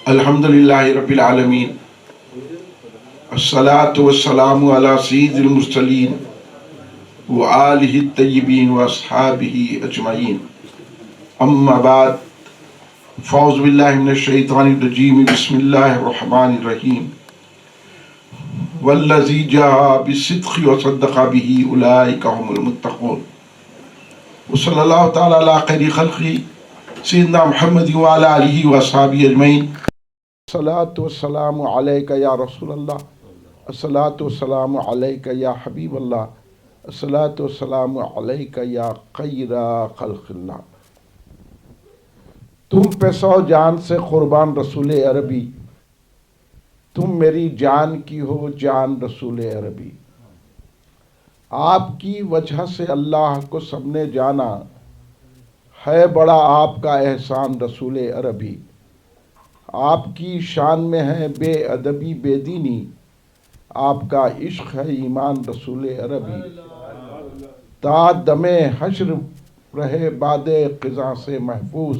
الحمدللہ رب العالمین، الصلاة والسلام علی سید المرسلین وآلہ الطیبین واصحابہ اجمعین، اما بعد، فاعوذ باللہ من الشیطان الرجیم، بسم اللہ الرحمن الرحیم، والذی جاء بالصدق وصدق بہ اولئک هم المتقون، وصلی اللہ تعالی علی خیر خلقہ سیدنا محمد وعلی آلہ واصحابہ اجمعین۔ الصلاۃ والسلام علیک یا رسول اللہ، الصلاۃ والسلام علیک یا حبیب اللہ، الصلاۃ والسلام علیک یا خیر خلق اللہ۔ تم پہ 100 جان سے قربان رسول عربی، تم میری جان کی ہو جان رسول عربی۔ آپ کی وجہ سے اللہ کو سب نے جانا، ہے بڑا آپ کا احسان رسول عربی۔ آپ کی شان میں ہے بے ادبی بے دینی، آپ کا عشق ہے ایمان رسول عربی۔ تا دم حشر رہے باد قضا سے محفوظ،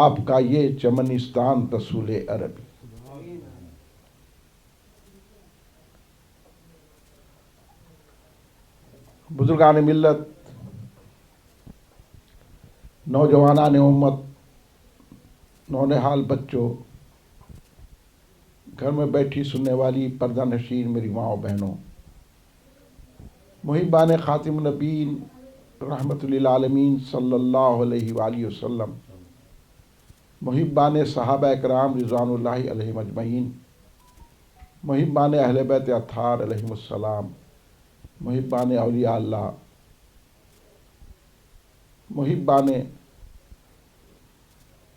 آپ کا یہ چمنستان رسول عربی۔ بزرگان ملت، نوجوانان امت، نونہال بچوں، گھر میں بیٹھی سننے والی پردہ نشین میری ماں بہنوں، محبان خاتم النبیین رحمت للعالمین صلی اللہ علیہ وآلہ وسلم، محبان صحابہ اکرام رضوان اللہ علیہم اجمعین، محبان اہل بیت اطہار علیہم السلام، محبان اولیاء اللہ، محبان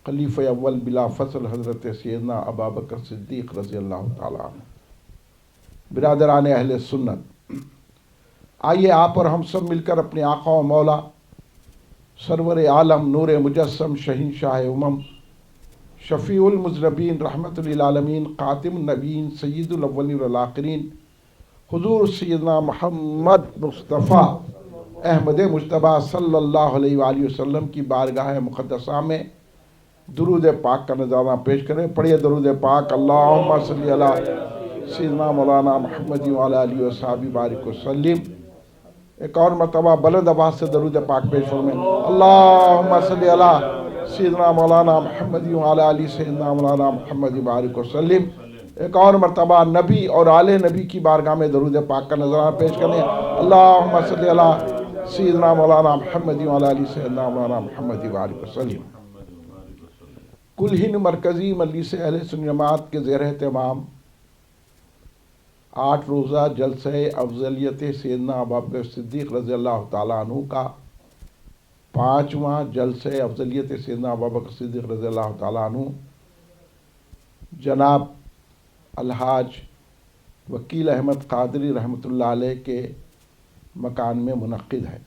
خلیفہ اول بلا فصل حضرت سیدنا ابابکر صدیق رضی اللہ تعالیٰ عنہ، برادران اہل سنت، آئیے آپ اور ہم سب مل کر اپنے آقا و مولا سرور عالم نور مجسم شہنشاہ امم شفیع المذنبین رحمت للعالمین خاتم النبیین سید الاولین والآخرین حضور سیدنا محمد مصطفیٰ احمد مجتبیٰ صلی اللہ علیہ وآلہ وسلم کی بارگاہ مقدسہ میں درود پاک کا نظارہ پیش کریں۔ پڑھیے درود پاک، اللہم صلی علی سیدنا مولانا محمد وعلی آلہ وصحبہ بارک وسلم۔ ایک اور مرتبہ بلند آواز سے درود پاک پیش فرمائیں، اللہم صلی علی سیدنا مولانا محمد وعلی آلہ سیدنا مولانا محمد بارک وسلم۔ ایک اور مرتبہ نبی اور آل نبی کی بارگاہ میں درود پاک کا نظرانہ پیش کریں، اللہم صلی علی سیدنا مولانا محمد وعلی آلہ سیدنا مولانا محمد بارک وسلم۔ کل ہند مرکزی مجلس اہل سنت جماعت کے زیر اہتمام 8 روزہ جلسہ افضلیت سیدنا ابوبکر صدیق رضی اللہ تعالیٰ عنہ کا 5واں جلسہ افضلیت سیدنا ابوبکر صدیق رضی اللہ تعالیٰ عنہ جناب الحاج وکیل احمد قادری رحمۃ اللہ علیہ کے مکان میں منعقد ہے،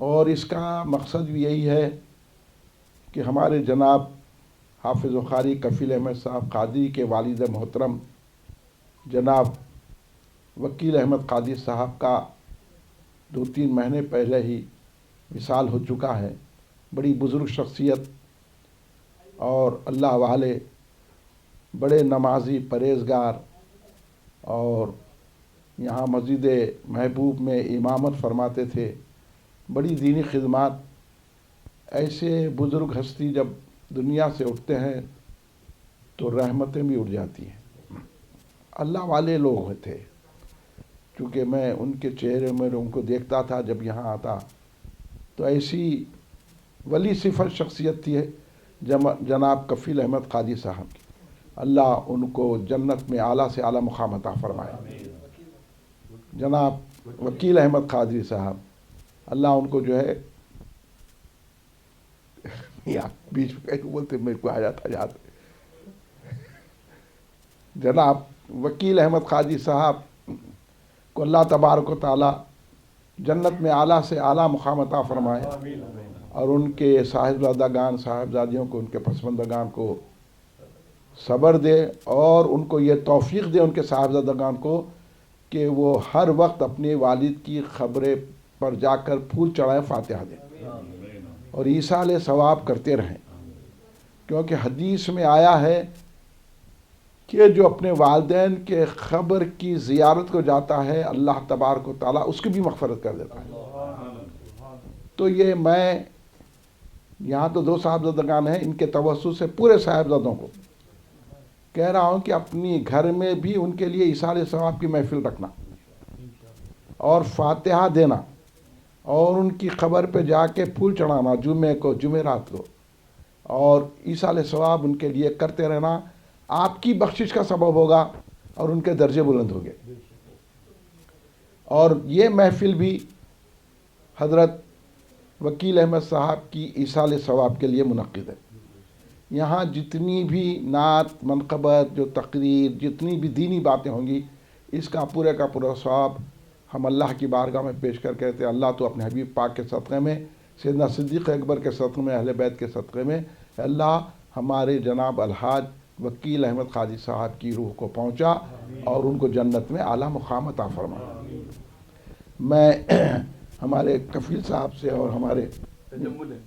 اور اس کا مقصد بھی یہی ہے کہ ہمارے جناب حافظ و قاری کفیل احمد صاحب قادری کے والد محترم جناب وکیل احمد قادری صاحب کا 2-3 مہینے پہلے ہی وصال ہو چکا ہے۔ بڑی بزرگ شخصیت اور اللہ والے، بڑے نمازی پرہیزگار، اور یہاں مسجد محبوب میں امامت فرماتے تھے، بڑی دینی خدمات۔ ایسے بزرگ ہستی جب دنیا سے اٹھتے ہیں تو رحمتیں بھی اٹھ جاتی ہیں۔ اللہ والے لوگ تھے، چونکہ میں ان کے چہرے میں ان کو دیکھتا تھا جب یہاں آتا، تو ایسی ولی صفت شخصیت تھی جناب کفیل احمد قادری صاحب کی۔ اللہ ان کو جنت میں اعلیٰ سے اعلیٰ مقام عطا فرمائے۔ جناب وکیل احمد قادری صاحب، اللہ ان کو جو ہے بیچ میں بولتے میرے کو آ جاتا یاد، جناب وکیل احمد قادری صاحب کو اللہ تبارک و تعالیٰ جنت میں اعلیٰ سے اعلیٰ مقام عطا فرمائے، اور ان کے صاحبزادگان صاحبزادیوں کو، ان کے پسماندگان کو صبر دے، اور ان کو یہ توفیق دے ان کے صاحبزادگان کو کہ وہ ہر وقت اپنے والد کی قبر پر جا کر پھول چڑھائے، فاتحہ دیں اور ایصال ثواب کرتے رہیں، کیونکہ حدیث میں آیا ہے کہ جو اپنے والدین کے قبر کی زیارت کو جاتا ہے اللہ تبارک و تعالیٰ اس کی بھی مغفرت کر دیتا ہے۔ تو یہ میں یہاں تو 2 صاحبزادگان ہیں، ان کے توسط سے پورے صاحبزادوں کو کہہ رہا ہوں کہ اپنی گھر میں بھی ان کے لیے ایصال ثواب کی محفل رکھنا اور فاتحہ دینا اور ان کی قبر پہ جا کے پھول چڑھانا جمعے کو، جمعرات کو، اور ایصال ثواب ان کے لیے کرتے رہنا آپ کی بخشش کا سبب ہوگا اور ان کے درجے بلند ہوں گے۔ اور یہ محفل بھی حضرت وکیل احمد صاحب کی ایصال ثواب کے لیے منعقد ہے۔ یہاں جتنی بھی نعت، منقبت، جو تقریر، جتنی بھی دینی باتیں ہوں گی، اس کا پورے کا پورا ثواب ہم اللہ کی بارگاہ میں پیش کر کہتے ہیں اللہ تو اپنے حبیب پاک کے صدقے میں، سیدنا صدیق اکبر کے صدقے میں، اہل بیت کے صدقے میں، اللہ ہمارے جناب الحاج وکیل احمد قادری صاحب کی روح کو پہنچا اور ان کو جنت میں اعلیٰ مقام عطا فرما۔ میں ہمارے کفیل صاحب سے اور ہمارے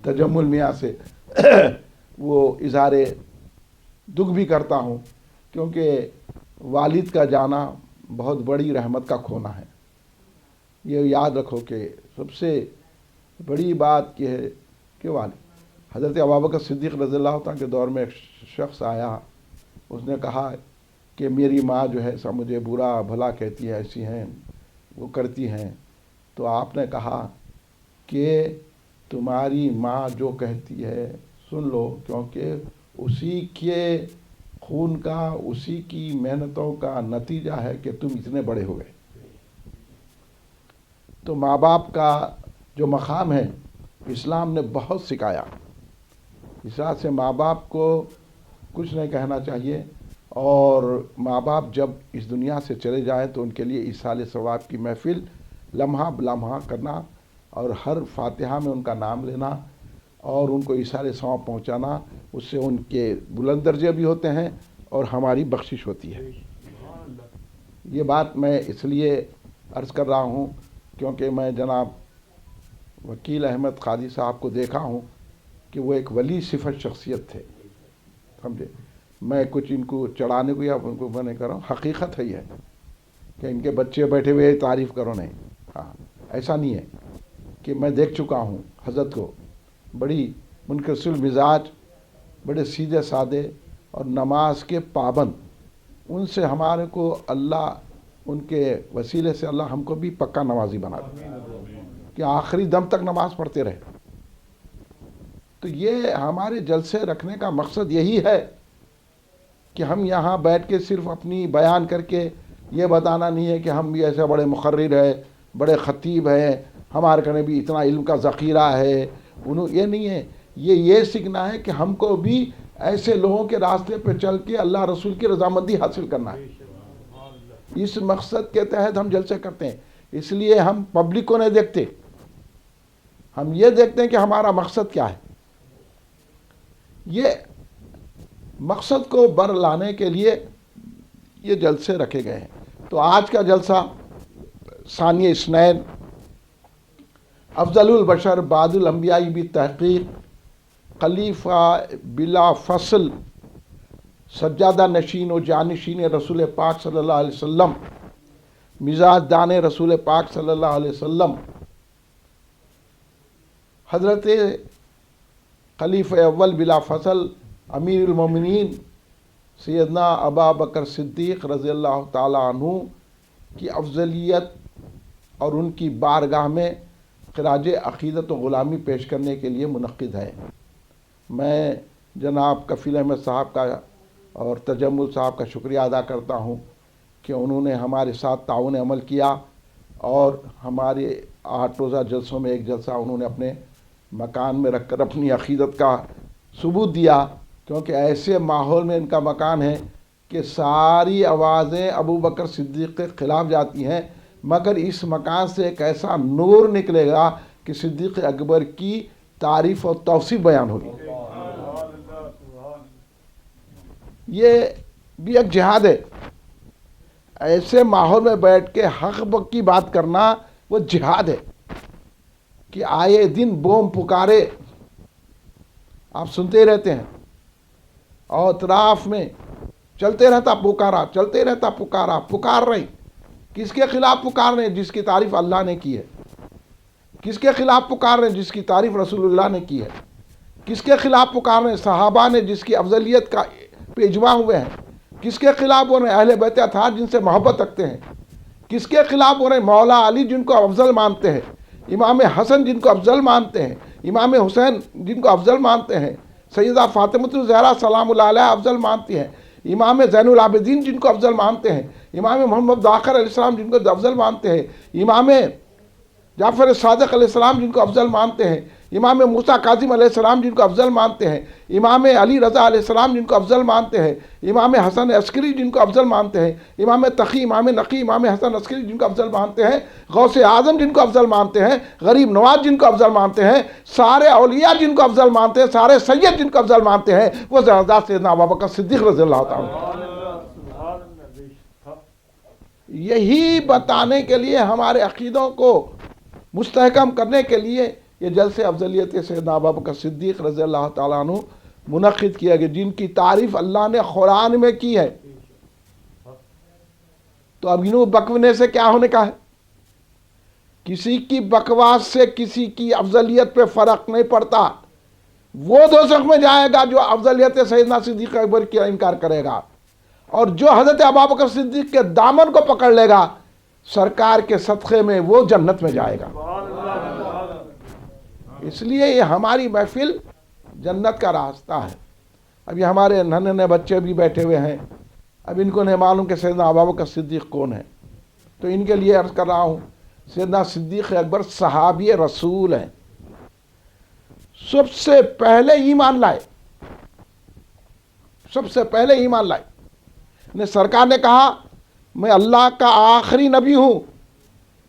تجمل میاں سے وہ اظہار دکھ بھی کرتا ہوں، کیونکہ والد کا جانا بہت بڑی رحمت کا کھونا ہے۔ یہ یاد رکھو کہ سب سے بڑی بات یہ ہے کہ والد حضرت ابوبکر صدیق رضی اللہ عنہ کے دور میں ایک شخص آیا، اس نے کہا کہ میری ماں جو ہے سب مجھے برا بھلا کہتی ہے، ایسی ہیں وہ کرتی ہیں۔ تو آپ نے کہا کہ تمہاری ماں جو کہتی ہے سن لو، کیونکہ اسی کے خون کا، اسی کی محنتوں کا نتیجہ ہے کہ تم اتنے بڑے ہو گئے۔ تو ماں باپ کا جو مقام ہے اسلام نے بہت سکھایا، اس طرح سے ماں باپ کو کچھ نہیں کہنا چاہیے، اور ماں باپ جب اس دنیا سے چلے جائیں تو ان کے لیے ایصال ثواب کی محفل لمحہ بلمحہ کرنا اور ہر فاتحہ میں ان کا نام لینا اور ان کو ایصال ثواب پہنچانا، اس سے ان کے بلند درجے بھی ہوتے ہیں اور ہماری بخشش ہوتی ہے۔ یہ بات میں اس لیے عرض کر رہا ہوں کیونکہ میں جناب وکیل احمد قادری صاحب کو دیکھا ہوں کہ وہ ایک ولی صفت شخصیت تھے، سمجھے۔ میں کچھ ان کو چڑھانے کو یا ان کو میں نہیں کر رہا ہوں، حقیقت ہے یہ کہ ان کے بچے بیٹھے ہوئے تعریف کرو نہیں، ہاں ایسا نہیں ہے کہ میں دیکھ چکا ہوں حضرت کو، بڑی منکسر المزاج، بڑے سیدھے سادے اور نماز کے پابند۔ ان سے ہمارے کو اللہ، ان کے وسیلے سے اللہ ہم کو بھی پکا نمازی بنا دے کہ آخری دم تک نماز پڑھتے رہے۔ تو یہ ہمارے جلسے رکھنے کا مقصد یہی ہے کہ ہم یہاں بیٹھ کے صرف اپنی بیان کر کے یہ بتانا نہیں ہے کہ ہم بھی ایسے بڑے مقرر ہیں، بڑے خطیب ہیں، ہمارے کنے بھی اتنا علم کا ذخیرہ ہے، یہ نہیں ہے۔ یہ سیکھنا ہے کہ ہم کو بھی ایسے لوگوں کے راستے پہ چل کے اللہ رسول کی رضامندی حاصل کرنا ہے۔ اس مقصد کے تحت ہم جلسے کرتے ہیں، اس لیے ہم پبلک کو نہیں دیکھتے، ہم یہ دیکھتے ہیں کہ ہمارا مقصد کیا ہے۔ یہ مقصد کو بر لانے کے لیے یہ جلسے رکھے گئے ہیں۔ تو آج کا جلسہ ثانی اثنین، افضل البشر بعد الانبیاء بالتحقیق، خلیفہ بلا فصل، سجادہ نشین و جانشین رسول پاک صلی اللہ علیہ وسلم، مزاج دان رسول پاک صلی اللہ علیہ وسلم، حضرت خلیفہ اول بلا فصل امیر المومنین سیدنا ابا بکر صدیق رضی اللہ تعالی عنہ کی افضلیت اور ان کی بارگاہ میں خراج عقیدت و غلامی پیش کرنے کے لیے منعقد ہے۔ میں جناب کفیل احمد صاحب کا اور تجمل صاحب کا شکریہ ادا کرتا ہوں کہ انہوں نے ہمارے ساتھ تعاون عمل کیا اور ہمارے 8 روزہ جلسوں میں ایک جلسہ انہوں نے اپنے مکان میں رکھ کر اپنی عقیدت کا ثبوت دیا، کیونکہ ایسے ماحول میں ان کا مکان ہے کہ ساری آوازیں ابو بکر صدیق کے خلاف جاتی ہیں، مگر اس مکان سے ایک ایسا نور نکلے گا کہ صدیق اکبر کی تعریف اور توصیف بیان ہوگی۔ یہ بھی ایک جہاد ہے، ایسے ماحول میں بیٹھ کے حق کی بات کرنا وہ جہاد ہے کہ آئے دن بوم پکارے آپ سنتے رہتے ہیں اور اطراف میں چلتے رہتا پکارا، چلتے رہتا پکارا، پکار رہے. کس کے خلاف پکار رہے ہیں؟ جس کی تعریف اللہ نے کی ہے. کس کے خلاف پکار رہے ہیں؟ جس کی تعریف رسول اللہ نے کی ہے. کس کے خلاف پکار رہے ہیں؟ صحابہ نے جس کی افضلیت کا پہ اجماع ہوئے ہیں. کس کے خلاف بول رہے ہیں؟ اہل بیت اطہار جن سے محبت رکھتے ہیں. کس کے خلاف بول رہے ہیں؟ مولا علی جن کو افضل مانتے ہیں، امام حسن جن کو افضل مانتے ہیں، امام حسین جن کو افضل مانتے ہیں، سیدہ فاطمۃ الزہرا سلام اللہ علیہا افضل مانتی ہیں، امام زین العابدین جن کو افضل مانتے ہیں، امام محمد باقر علیہ السلام جن کو افضل مانتے ہیں، امام جعفر صادق علیہ السلام جن کو افضل مانتے ہیں، امام موسیٰ کاظم علیہ السلام جن کو افضل مانتے ہیں، امام علی رضا علیہ السلام جن کو افضل مانتے ہیں، امام حسن عسکری جن کو افضل مانتے ہیں، امام تقی، امام نقی، امام حسن عسکری جن کو افضل مانتے ہیں، غوث اعظم جن کو افضل مانتے ہیں، غریب نواز جن کو افضل مانتے ہیں، سارے اولیاء جن کو افضل مانتے ہیں، سارے سید جن کو افضل مانتے ہیں، وہ حضرت سیدنا ابوبکر صدیق رضی اللہ تعالیٰ. یہی بتانے کے لیے، ہمارے عقیدوں کو مستحکم کرنے کے لیے یہ جلسے افضلیت سیدنا ابوبکر صدیق رضی اللہ تعالیٰ عنہ منعقد کیا گیا، جن کی تعریف اللہ نے قرآن میں کی ہے. تو اب انہوں بکونے سے کیا ہونے کا ہے؟ کسی کی بکواس سے کسی کی افضلیت پہ فرق نہیں پڑتا. وہ دوزخ میں جائے گا جو افضلیت سیدنا صدیق اکبر کا انکار کرے گا، اور جو حضرت ابوبکر صدیق کے دامن کو پکڑ لے گا سرکار کے صدقے میں، وہ جنت میں جائے گا. اس لیے یہ ہماری محفل جنت کا راستہ ہے. اب یہ ہمارے ننھے بچے بھی بیٹھے ہوئے ہیں، اب ان کو نہیں معلوم کہ سیدنا ابوبکر صدیق کون ہے. تو ان کے لیے عرض کر رہا ہوں، سیدنا صدیق اکبر صحابی رسول ہیں. سب سے پہلے ایمان لائے، سب سے پہلے ایمان لائے. سرکار نے کہا میں اللہ کا آخری نبی ہوں،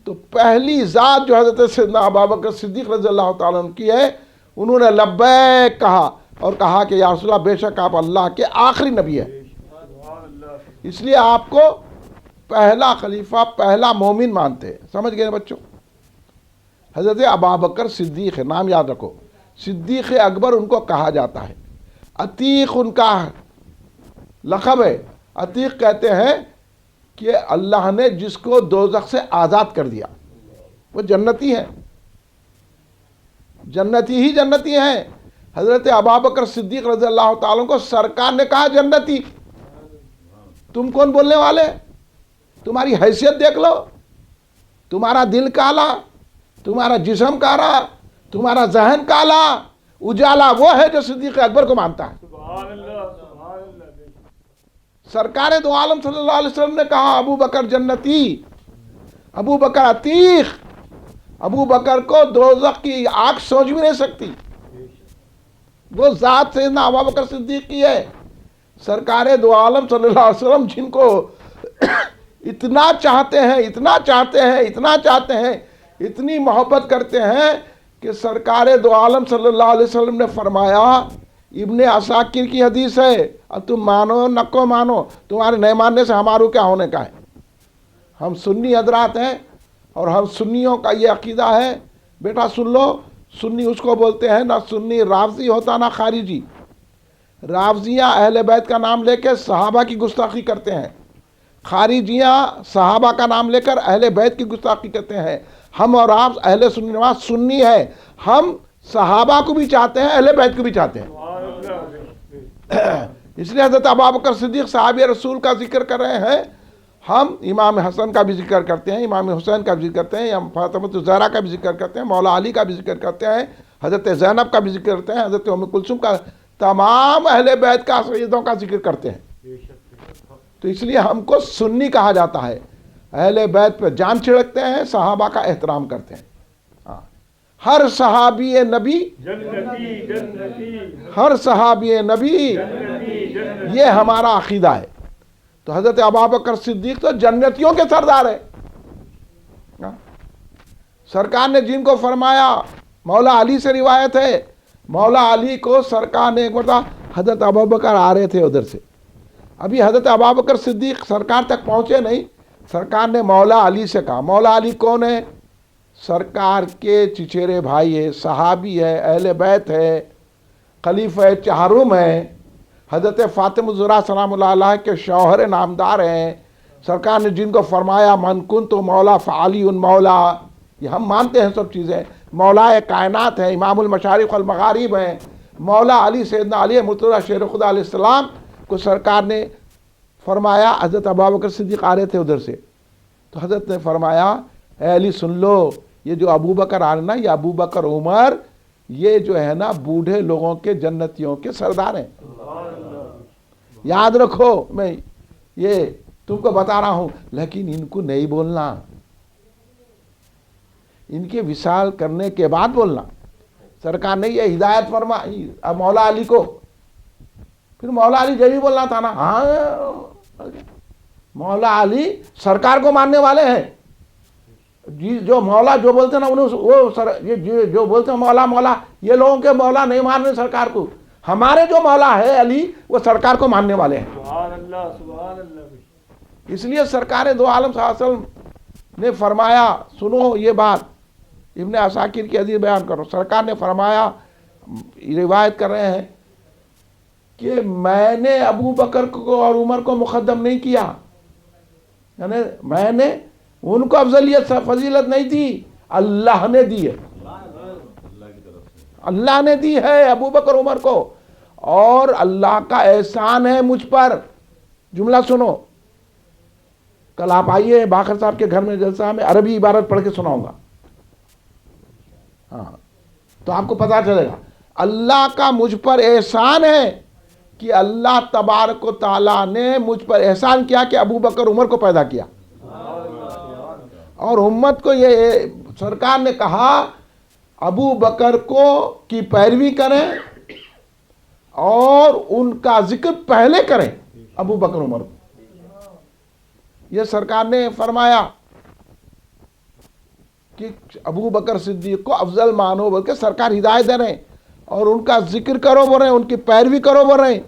تو پہلی ذات جو حضرت سیدنا ابوبکر صدیق رضی اللہ تعالیٰ عنہ کی ہے، انہوں نے لبیک کہا اور کہا کہ یا رسول اللہ بے شک آپ اللہ کے آخری نبی ہیں. اس لیے آپ کو پہلا خلیفہ، پہلا مومن مانتے ہیں. سمجھ گئے بچوں؟ حضرت ابوبکر صدیق ہے، نام یاد رکھو. صدیق اکبر ان کو کہا جاتا ہے. عتیق ان کا لقب ہے. عتیق کہتے ہیں کہ اللہ نے جس کو دوزخ سے آزاد کر دیا وہ جنتی ہے. جنتی ہی جنتی ہیں. حضرت ابوبکر صدیق رضی اللہ تعالیٰ کو سرکار نے کہا جنتی. تم کون بولنے والے؟ تمہاری حیثیت دیکھ لو. تمہارا دل کالا، تمہارا جسم کالا، تمہارا ذہن کالا، اجالا وہ ہے جو صدیق اکبر کو مانتا ہے. سرکار دو عالم صلی اللہ علیہ وسلم نے کہا ابو بکر جنتی، ابو بکر عتیق. ابو بکر کو دوزخ کی آگ سوچ بھی نہیں سکتی. وہ ذات سیدنا ابو بکر صدیق کی ہے. سرکار دو عالم صلی اللہ علیہ وسلم جن کو اتنا چاہتے ہیں، اتنا چاہتے ہیں، اتنا چاہتے ہیں، اتنی محبت کرتے ہیں کہ سرکار دو عالم صلی اللہ علیہ وسلم نے فرمایا، ابن عساکر کی حدیث ہے، اب تم مانو نکو مانو، تمہارے نہیں ماننے سے ہمارو کیا ہونے کا ہے. ہم سنی حضرات ہیں اور ہم سنیوں کا یہ عقیدہ ہے. بیٹا سن لو، سنی اس کو بولتے ہیں، نہ سنی رافضی ہوتا نہ خارجی. رافضیاں اہل بیت کا نام لے کے صحابہ کی گستاخی کرتے ہیں، خارجیاں صحابہ کا نام لے کر اہل بیت کی گستاخی کرتے ہیں. ہم اور آپ اہل سنی نواز سنی ہے. ہم صحابہ کو بھی چاہتے ہیں، اہل بیت کو بھی چاہتے ہیں. اس لیے حضرت ابوبکر صدیق صحابی رسول کا ذکر کر رہے ہیں. ہم امام حسن کا بھی ذکر کرتے ہیں، امام حسین کا بھی ذکر کرتے ہیں، فاطمۃ الزہرا کا بھی ذکر کرتے ہیں، مولا علی کا بھی ذکر کرتے ہیں، حضرت زینب کا بھی ذکر کرتے ہیں، حضرت ام کلثوم کا، تمام اہل بیت کا سیدوں کا ذکر کرتے ہیں. تو اس لیے ہم کو سنی کہا جاتا ہے. اہل بیت پہ جان چھڑکتے ہیں، صحابہ کا احترام کرتے ہیں. ہر صحابی نبی جنتی، ہر صحابی نبی جنتی، یہ ہمارا عقیدہ ہے. تو حضرت ابوبکر صدیق تو جنتیوں کے سردار ہے. سرکار نے جن کو فرمایا، مولا علی سے روایت ہے، مولا علی کو سرکار نے ایک مرتبہ، حضرت ابوبکر آ رہے تھے ادھر سے، ابھی حضرت ابوبکر صدیق سرکار تک پہنچے نہیں، سرکار نے مولا علی سے کہا. مولا علی کون ہے؟ سرکار کے چچیرے بھائی ہے، صحابی ہے، اہل بیت ہے، خلیفہ چہارم ہے. حضرت فاطمہ الزہرا سلام اللہ علیہ کے شوہر نامدار ہیں، سرکار نے جن کو فرمایا من کنت مولا فعلی مولا، یہ ہم مانتے ہیں سب چیزیں، مولا کائنات ہیں، امام المشارق والمغارب ہیں، مولا علی سیدنا علی مرتضیٰ شیر خدا علیہ السلام کو سرکار نے فرمایا. حضرت ابوبکر صدیق آ رہے تھے ادھر سے، تو حضرت نے فرمایا اے علی سن لو، یہ جو ابو بکر آ رہے نا، یہ ابو بکر عمر، یہ جو ہے نا بوڑھے لوگوں کے جنتیوں کے سردار ہیں، یاد رکھو، میں یہ تم کو بتا رہا ہوں، لیکن ان کو نہیں بولنا، ان کے وصال کرنے کے بعد بولنا. سرکار نے یہ ہدایت فرمائی مولا علی کو. پھر مولا علی جو بھی بولنا تھا نا، ہاں مولا علی سرکار کو ماننے والے ہیں جی، جو مولا جو بولتے ہیں نا انہیں وہ جو بولتے ہیں مولا مولا، یہ لوگوں کے مولا نہیں مان رہے سرکار کو. ہمارے جو مولا ہے علی، وہ سرکار کو ماننے والے ہیں. سبحان اللہ سبحان اللہ. اس لیے سرکار دو عالم صلی اللہ علیہ وسلم نے فرمایا، سنو یہ بات، ابن عساکر کی حدیث بیان کرو. سرکار نے فرمایا، روایت کر رہے ہیں کہ میں نے ابو بکر کو اور عمر کو مقدم نہیں کیا، یعنی میں نے ان کو افضلیت فضیلت نہیں دی، اللہ نے دی ہے، اللہ نے دی ہے ابو بکر عمر کو، اور اللہ کا احسان ہے مجھ پر. جملہ سنو، کل آپ آئیے باقر صاحب کے گھر میں جلسہ میں عربی عبارت پڑھ کے سناؤں گا، ہاں تو آپ کو پتا چلے گا. اللہ کا مجھ پر احسان ہے کہ اللہ تبارک و تعالیٰ نے مجھ پر احسان کیا کہ ابو بکر عمر کو پیدا کیا، اور امت کو یہ سرکار نے کہا ابو بکر کو کی پیروی کریں اور ان کا ذکر پہلے کریں ابو بکر عمر کو. یہ سرکار نے فرمایا کہ ابو بکر صدیق کو افضل مانو، بلکہ سرکار ہدایت دے رہے ہیں، اور ان کا ذکر کرو بول رہے ہیں، ان کی پیروی کرو بول رہے ہیں.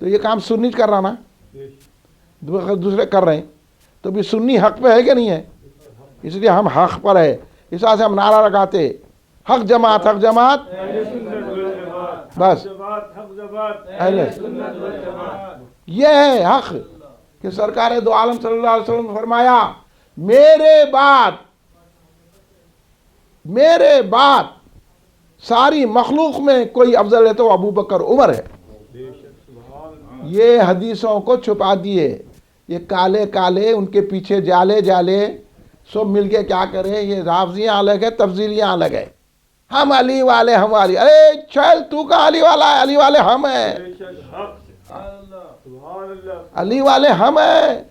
تو یہ کام سنی کر رہا نا، دوسرے کر رہے ہیں، تو بھی سنی حق پہ ہے کہ نہیں ہے؟ اس لیے ہم حق پر ہے، اس وجہ سے ہم نعرہ لگاتے حق جماعت، حق جماعت، بس اہل یہ ہے حق. کہ سرکار دو عالم صلی اللہ علیہ وسلم نے فرمایا میرے بعد ساری مخلوق میں کوئی افضل ہے تو ابو بکر عمر ہے. یہ حدیثوں کو چھپا دیے، یہ کالے کالے ان کے پیچھے جالے جالے سب مل کے کیا کریں، یہ رافضیاں الگ ہے، تفضیلیاں الگ ہے. ہم علی والے، ہم علی، ارے چل تو کا علی والا ہے، علی والے ہم ہیں، علی والے ہم ہیں.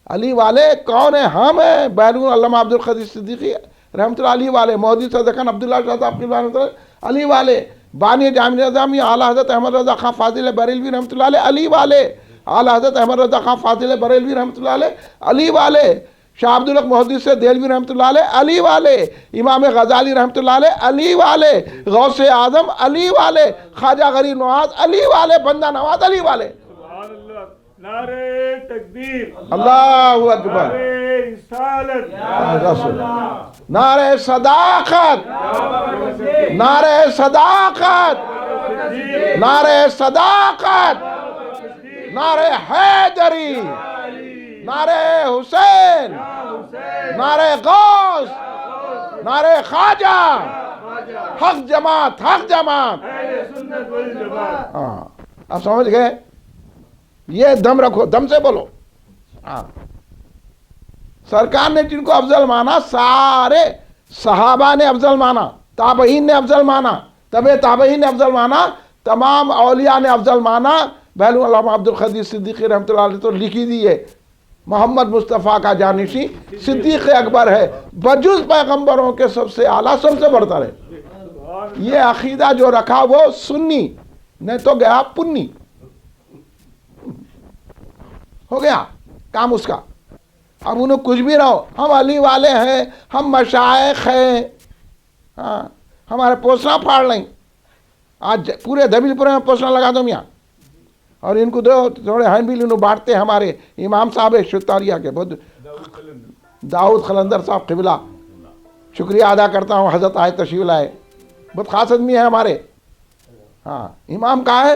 علی والے کون ہیں؟ ہم ہیں. بیرون علامہ عبد القادر صدیقی رحمۃ اللہ علی والے، مودی صدقان عبداللہ شاہ صاحب رحمۃ اللہ علی والے، بانی جامعہ نظامیہ اعلیٰ حضرت احمد رضا خان فاضل بریلوی رحمۃ اللہ علیہ علی والے، اعلیٰ حضرت احمد رضا خان فاضل بریلوی رحمۃ اللہ علیہ علی والے، شاہ عبدالحق محدث سے دہلوی رحمۃ اللہ علیہ علی والے، امام غزالی رحمۃ اللہ علیہ علی والے، غوث اعظم علی والے، خواجہ غریب نواز علی والے، بندہ نواز علی والے. نعرہ تکبیر، اللہ اکبر، نعرہ رسالت، نعرہ صداقت، نعرہ صداقت، نعرہ صداقت، نعرہ حیدری، نعرہ حسین، نعرہ غوث، نعرہ خواجہ، حق جماعت، حق جماعت. ہاں آپ سمجھ گئے؟ یہ دم رکھو، دم سے بولو. ہاں سرکار نے جن کو افضل مانا، سارے صحابہ نے افضل مانا، تابعین نے افضل مانا، تبع تابعین نے افضل مانا، تمام اولیاء نے افضل مانا. بہلو علامہ عبد القادر صدیقی رحمۃ اللہ علیہ تو لکھی دی ہے، محمد مصطفیٰ کا جانشی صدیق اکبر ہے، بجز پیغمبروں کے سب سے اعلیٰ، سب سے بڑھتا ہے. یہ عقیدہ جو رکھا وہ سنی، نہیں تو گیا پنی، ہو گیا کام اس کا. اب انہیں کچھ بھی رہو، ہم علی والے ہیں، ہم مشائخ ہیں، ہاں ہمارے پوسنا پھاڑ لیں. آج پورے دبیل پورے میں پوسنا لگا دو میاں، اور ان کو دو تھوڑے ہینڈبل انہوں بانٹتے ہیں. ہمارے امام صاحب شتاریہ کے بہت داؤد خلندر صاحب قبلہ، شکریہ ادا کرتا ہوں، حضرت آئے تشریف لائے، بہت خاص آدمی ہے ہمارے. ہاں امام کہاں ہے؟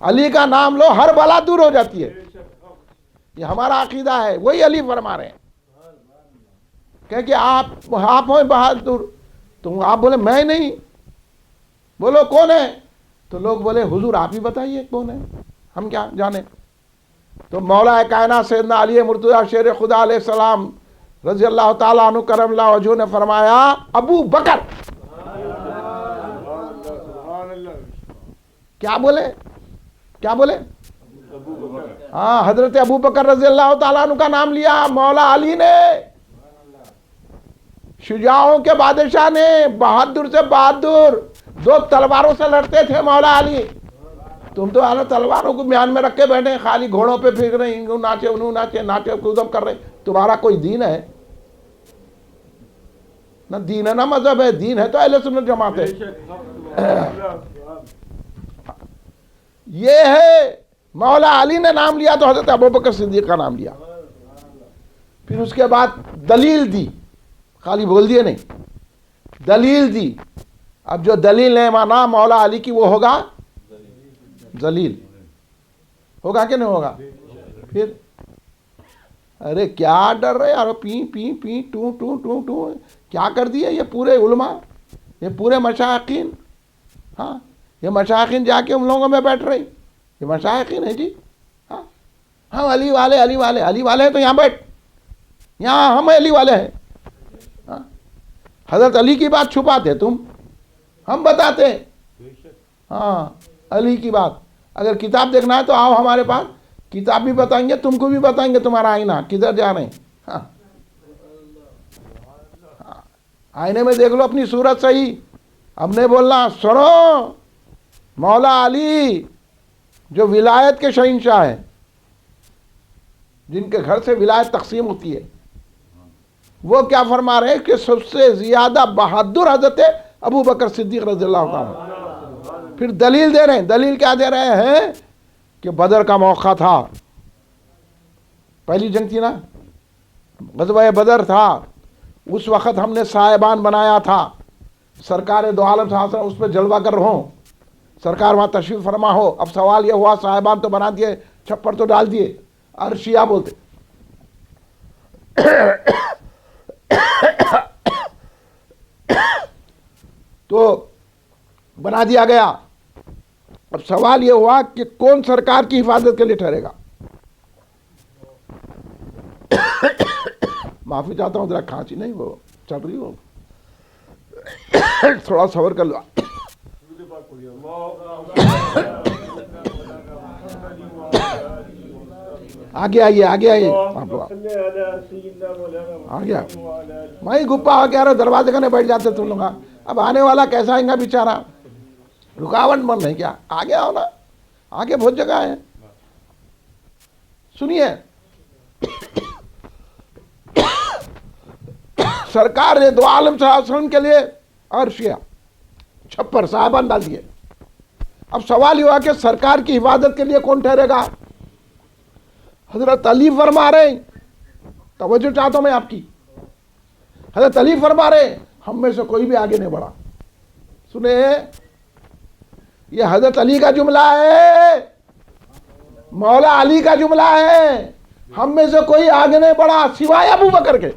علی کا نام لو ہر بلا دور ہو جاتی ہے. یہ ہمارا عقیدہ ہے. وہی علی فرما رہے ہیں کہ آپ ہوئے بہادر. تم آپ بولے میں نہیں. بولو کون ہے؟ تو لوگ بولے حضور آپ ہی بتائیے کون ہے، ہم کیا جانے. تو مولا کائنات سیدنا علی مرتضیٰ شیر خدا علیہ السلام رضی اللہ تعالیٰ عنہ کرم اللہ وجہہ نے فرمایا ابو بکر. کیا بولے؟ کیا بولے؟ ہاں، حضرت ابو بکر رضی اللہ تعالیٰ عنہ کا نام لیا مولا علی نے. شجاعوں کے بادشاہ نے، بہادر سے بہادر، 2 تلواروں سے لڑتے تھے مولا علی. تم تو تلواروں کو میان میں رکھ کے بیٹھے، خالی گھوڑوں پہ پھینک رہے، انہوں ناچے انہوں ناچے، ناچے کودم کر رہے. تمہارا کوئی دین ہے؟ نہ دین ہے نہ مذہب ہے. دین ہے تو اہل سنت جماعت ہے. یہ ہے مولا علی نے نام لیا تو حضرت ابوبکر صدیق کا نام لیا. پھر اس کے بعد دلیل دی، خالی بول دیے نہیں، دلیل دی. اب جو دلیل نہیں مانا مولا علی کی وہ ہوگا ذلیل. ہوگا کہ نہیں ہوگا؟ پھر ارے کیا ڈر رہے یار، پی پی پی ٹو ٹو ٹو ٹو کیا کر دیے یہ پورے علماء، یہ پورے مشائخین. ہاں، یہ مشائخین جا کے ان لوگوں میں بیٹھ رہے، یہ مشائخین ہے جی. ہاں ہم علی والے علی والے علی والے ہیں تو یہاں بیٹھ، یہاں ہم علی والے ہیں. ہاں، حضرت علی کی بات چھپاتے تم، ہم بتاتے. ہاں، علی کی بات اگر کتاب دیکھنا ہے تو آؤ ہمارے پاس، کتاب بھی بتائیں گے، تم کو بھی بتائیں گے تمہارا آئینہ کدھر جا رہے ہیں. ہاں، آئینے میں دیکھ لو اپنی صورت صحیح. اب نہیں بولنا. سنو، مولا علی جو ولایت کے شہنشاہ ہیں، جن کے گھر سے ولایت تقسیم ہوتی ہے، وہ کیا فرما رہے ہیں کہ سب سے زیادہ بہادر حضرت ابو بکر صدیق رضی اللہ عنہ. پھر دلیل دے رہے ہیں. دلیل کیا دے رہے ہیں؟ کہ بدر کا موقع تھا، پہلی جنگ تھی نا، غزوہ بدر تھا. اس وقت ہم نے صاحبان بنایا تھا. سرکار دو عالم صلی اللہ علیہ وسلم اس پہ جلوہ گر ہوں، سرکار وہاں تشریف فرما ہو. اب سوال یہ ہوا صاحبان تو بنا دیے، چھپر تو ڈال دیے، عرشیہ بولتے. تو بنا دیا گیا. اب سوال یہ ہوا کہ کون سرکار کی حفاظت کے لیے ٹھہرے گا. معافی چاہتا ہوں، ذرا کھانسی نہیں وہ چل رہی ہو، تھوڑا صبر کر لو. آگے آئیے آگے آئیے. آ گیا میں گپا ہو کے رہا، دروازے کنے بیٹھ جاتے تم لوگ. اب آنے والا کیسا آئیں گا بیچارہ، رکاوٹ بن رہی کیا؟ آگے آؤ نا، آگے بہت جگہ ہے. سنیے، سرکار نے دو عالم صلی اللہ علیہ وسلم کے لیے عرشیہ، چھپر، صاحبان ڈال دیے. اب سوال یہ ہوا کہ سرکار کی حفاظت کے لیے کون ٹھہرے گا؟ حضرت علی فرما رہے ہیں، توجہ چاہتا ہوں میں آپ کی. حضرت علی فرما رہے ہیں ہم میں سے کوئی بھی آگے نہیں بڑھا. سنے، یہ حضرت علی کا جملہ ہے، مولا علی کا جملہ ہے. ہم میں سے کوئی آگے نہیں بڑھا سوائے ابو بکر کے.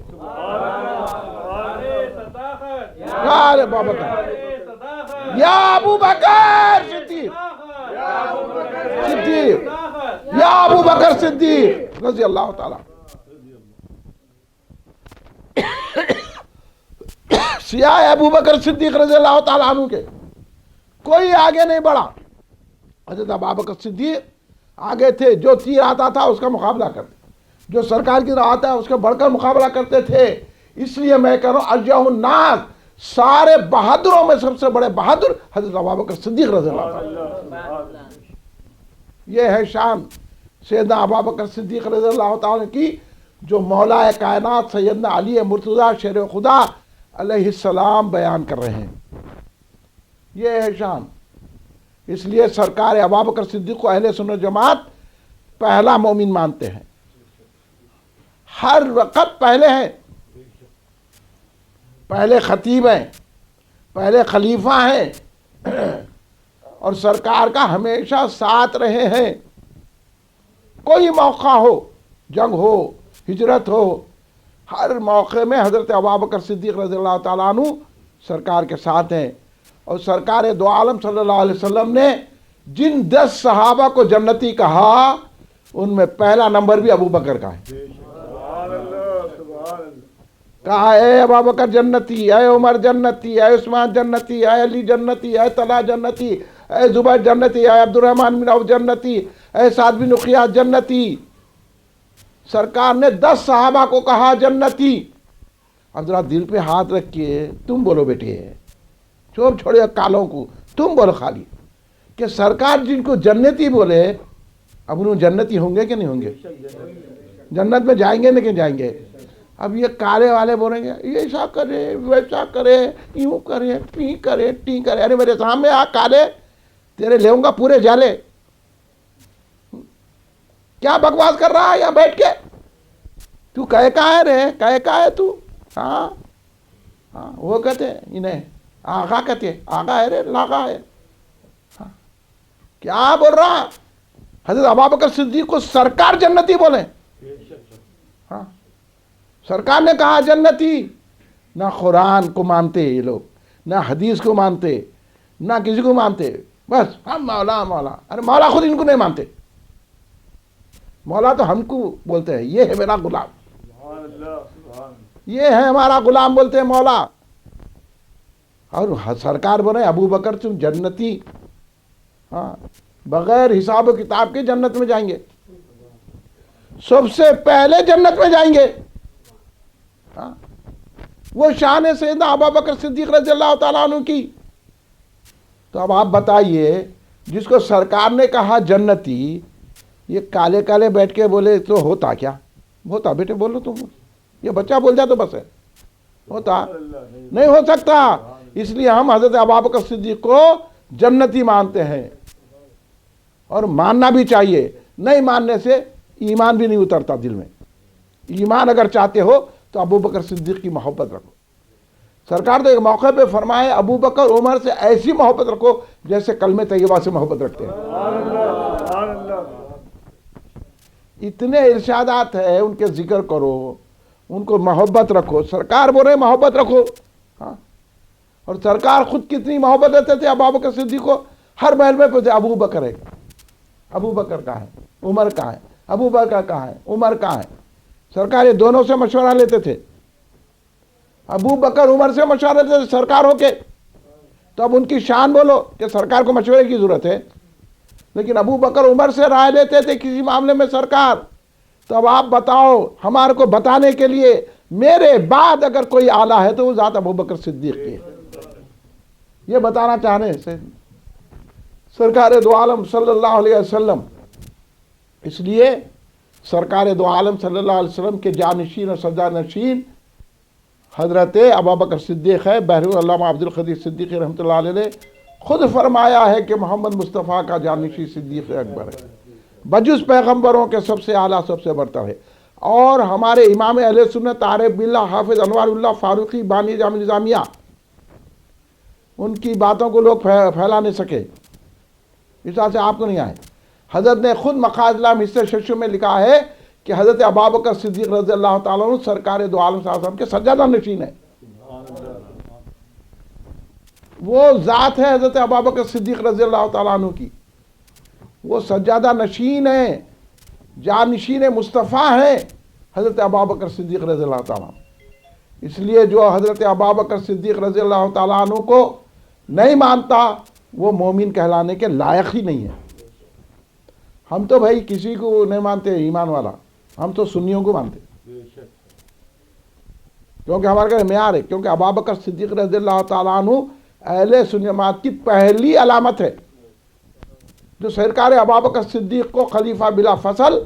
یا ابو بکر صدیق، یا ابو بکر صدیق رضی اللہ تعالی. سیاہ ابو بکر صدیق رضی اللہ تعالیٰ عنہ کے کوئی آگے نہیں بڑھا. حضرت ابو بکر صدیق آگے تھے، جو تیر آتا تھا اس کا مقابلہ کرتے، جو سرکار کی راہ آتا ہے اس کا بڑھ کر مقابلہ کرتے تھے. اس لیے میں کہہ رہا ہوں ارجح الناس، سارے بہادروں میں سب سے بڑے بہادر حضرت ابو بکر صدیق رضی اللہ تعالیٰ. یہ ہے شان سیدنا ابو بکر صدیق رضی اللہ تعالیٰ کی، جو مولا کائنات سیدنا علی مرتضیٰ شیر خدا علیہ السلام بیان کر رہے ہیں. یہ ہے شان. اس لیے سرکار ابو بکر صدیق کو اہل سنت جماعت پہلا مومن مانتے ہیں، ہر وقت پہلے ہیں، پہلے خطیب ہیں، پہلے خلیفہ ہیں. اور سرکار کا ہمیشہ ساتھ رہے ہیں. کوئی موقع ہو، جنگ ہو، ہجرت ہو، ہر موقع میں حضرت ابوبکر صدیق رضی اللہ تعالیٰ عنہ سرکار کے ساتھ ہیں. اور سرکار دو عالم صلی اللہ علیہ وسلم نے جن 10 صحابہ کو جنتی کہا ان میں پہلا نمبر بھی ابوبکر کا ہے. سبحان اللہ، سبحان اللہ. کہا اے ابوبکر جنتی، اے عمر جنتی، اے عثمان جنتی، اے علی جنتی، اے طلحہ جنتی، اے زبیر جنتی، اے عبد الرحمن بن عوف جنتی، اے سعد بن وقاص جنتی. سرکار نے 10 صحابہ کو کہا جنتی. اب ذرا دل پہ ہاتھ رکھ کے تم بولو بیٹے، چور چھوڑے کالوں کو، تم بولو خالی کہ سرکار جن کو جنتی بولے اب انہوں جنتی ہوں گے کہ نہیں ہوں گے؟ جنت میں جائیں گے نہیں جائیں گے؟ اب یہ کالے والے بولیں گے یہ ایسا کرے ویسا کرے، یوں کرے پی کرے ٹی کرے. ارے میرے سامنے آ کالے، تیرے لیوں گا پورے جالے. کیا بکواس کر رہا ہے یہاں بیٹھ کے؟ تو کہے کا ہے رے، کہے کا ہے تو؟ ہاں ہاں وہ کہتے ہیں انہیں آغا کہتے ہیں، آغا ہے رے لاغا ہے. کیا بول رہا؟ حضرت ابوبکر صدیق کو سرکار جنتی بولیں. ہاں سرکار نے کہا جنتی. نہ قرآن کو مانتے یہ لوگ، نہ حدیث کو مانتے، نہ کسی کو مانتے، بس ہم مولا مولا. ارے مولا خود ان کو نہیں مانتے. مولا تو ہم کو بولتے ہیں یہ ہے میرا غلام، سبحان اللہ، سبحان اللہ. یہ ہے ہمارا غلام بولتے ہیں مولا. اور سرکار بولے ابوبکر تم جنتی، ہاں بغیر حساب و کتاب کے جنت میں جائیں گے، سب سے پہلے جنت میں جائیں گے. ہاں وہ شان ہے سیدنا ابوبکر صدیق رضی اللہ تعالیٰ عنہ کی. تو اب آپ بتائیے جس کو سرکار نے کہا جنتی، یہ کالے کالے بیٹھ کے بولے تو ہوتا کیا؟ ہوتا بیٹے بولو تم، یہ بچہ بول جائے تو بس ہے، ہوتا نہیں ہو سکتا. اس لیے ہم حضرت ابوبکر صدیق کو جنتی مانتے ہیں اور ماننا بھی چاہیے. نہیں ماننے سے ایمان بھی نہیں اترتا دل میں. ایمان اگر چاہتے ہو تو ابوبکر صدیق کی محبت رکھو. سرکار تو ایک موقع پہ فرمائے ابوبکر عمر سے ایسی محبت رکھو جیسے کلمہ طیبہ سے محبت رکھتے ہیں. سبحان اللہ، سبحان اللہ. اتنے ارشادات ہیں، ان کے ذکر کرو، ان کو محبت رکھو. سرکار بول رہے محبت رکھو. ہاں اور سرکار خود کتنی محبت رہتے تھے ابوبکر صدیق کو. ہر محل میں پوچھتے ابوبکر ہے، ابوبکر کہاں ہے، عمر کہاں ہے، ابوبکر کہاں ہے، عمر کہاں ہے. سرکار یہ دونوں سے مشورہ لیتے تھے. ابوبکر عمر سے مشورہ لیتے تھے سرکار ہو کے. تو اب ان کی شان بولو کہ سرکار کو مشورے کی ضرورت ہے. لیکن ابوبکر عمر سے رائے لیتے تھے کسی معاملے میں سرکار. تو اب آپ بتاؤ ہمارے کو بتانے کے لیے میرے بعد اگر کوئی آلہ ہے تو وہ ذات ابوبکر صدیق کی ہے. یہ بتانا چاہنے سے سرکار دو عالم صلی اللہ علیہ وسلم. اس لیے سرکار دو عالم صلی اللہ علیہ وسلم کے جانشین اور سجا نشین حضرت ابوبکر صدیق ہے. بحر علامہ عبد القدیر صدیقی رحمۃ اللہ علیہ نے خود فرمایا ہے کہ محمد مصطفیٰ کا جانشین صدیق اکبر ہے، بجز پیغمبروں کے سب سے اعلیٰ سب سے برتر ہے. اور ہمارے امام اہل سنت عارف باللہ حافظ انوار اللہ فاروقی بانی جامع نظامیہ، ان کی باتوں کو لوگ پھیلا نہیں سکے، اس طرح سے آپ کو نہیں آئے. حضرت نے خود مخازلام حصہ ششو میں لکھا ہے کہ حضرت ابوبکر صدیق رضی اللہ تعالیٰ عنہ سرکار دو عالم صلی اللہ علیہ وسلم کے سجادہ نشین ہے. وہ ذات ہے حضرت ابوبکر صدیق رضی اللہ تعالیٰ عنہ کی، وہ سجادہ نشین ہے، جانشین مصطفیٰ ہے حضرت ابوبکر صدیق رضی اللہ تعالیٰ عنہ. اس لیے جو حضرت ابوبکر صدیق رضی اللہ تعالیٰ عنہ کو نہیں مانتا وہ مومن کہلانے کے لائق ہی نہیں ہے. ہم تو بھائی کسی کو نہیں مانتے ایمان والا، ہم تو سنیوں کو مانتے کیونکہ ہمارے کا معیار ہے. کیونکہ ابوبکر صدیق رضی اللہ تعالیٰ عنہ اہل سنی جماعت کی پہلی علامت ہے. جو سرکار ابوبکر صدیق کو خلیفہ بلا فصل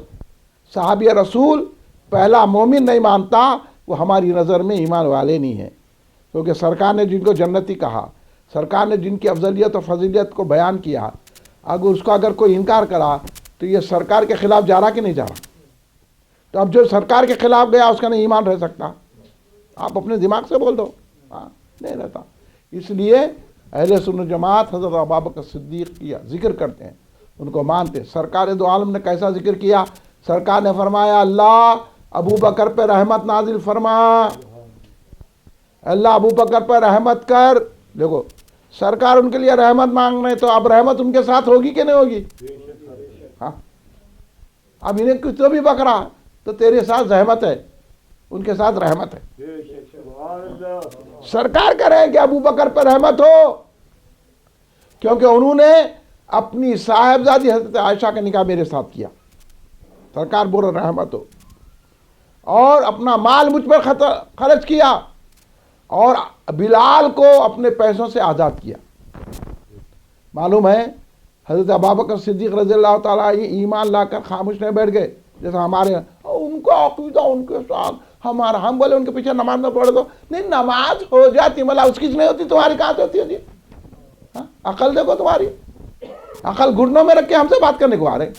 صحابی رسول پہلا مومن نہیں مانتا وہ ہماری نظر میں ایمان والے نہیں ہیں. کیونکہ سرکار نے جن کو جنتی کہا، سرکار نے جن کی افضلیت و فضیلت کو بیان کیا، اگر اس کو اگر کوئی انکار کرا تو یہ سرکار کے خلاف جا رہا کہ نہیں جا رہا؟ تو اب جو سرکار کے خلاف گیا اس کا نہیں ایمان رہ سکتا؟ آپ اپنے دماغ سے بول دو. ہاں نہیں رہتا. اس لیے اہل سنت جماعت حضرت ابوبکر صدیق کی ذکر کرتے ہیں، ان کو مانتے ہیں۔ سرکار دو عالم نے کیسا ذکر کیا؟ سرکار نے فرمایا اللہ ابوبکر پہ رحمت نازل فرما، اللہ ابوبکر پہ رحمت کر۔ دیکھو سرکار ان کے لیے رحمت مانگ رہے، تو اب رحمت ان کے ساتھ ہوگی کہ نہیں ہوگی؟ ہاں، اب انہیں کچھ تو بھی بکرا تو تیرے ساتھ رحمت ہے، ان کے ساتھ رحمت ہے۔ سرکار کہہ رہے ہیں کہ ابوبکر پہ رحمت ہو، کیونکہ انہوں نے اپنی صاحبزادی حضرت عائشہ کا نکاح میرے ساتھ کیا، سرکار بول رہے رحمت ہو، اور اپنا مال مجھ پر خرچ کیا، اور بلال کو اپنے پیسوں سے آزاد کیا۔ معلوم ہے حضرت ابوبکر صدیق رضی اللہ تعالیٰ ایمان لا کر خاموش نہیں بیٹھ گئے، جیسا ہمارے ان کا عقیدہ ان کے ساتھ ہمارا، ہم بولے ان کے پیچھے نماز نہ پڑھ دو، نہیں نماز ہو جاتی ملا اس کی نہیں ہوتی، تمہاری کہاں سے ہوتی ہے جی؟ عقل دیکھو تمہاری، عقل گھٹنوں میں رکھ کے ہم سے بات کرنے کو آ رہے،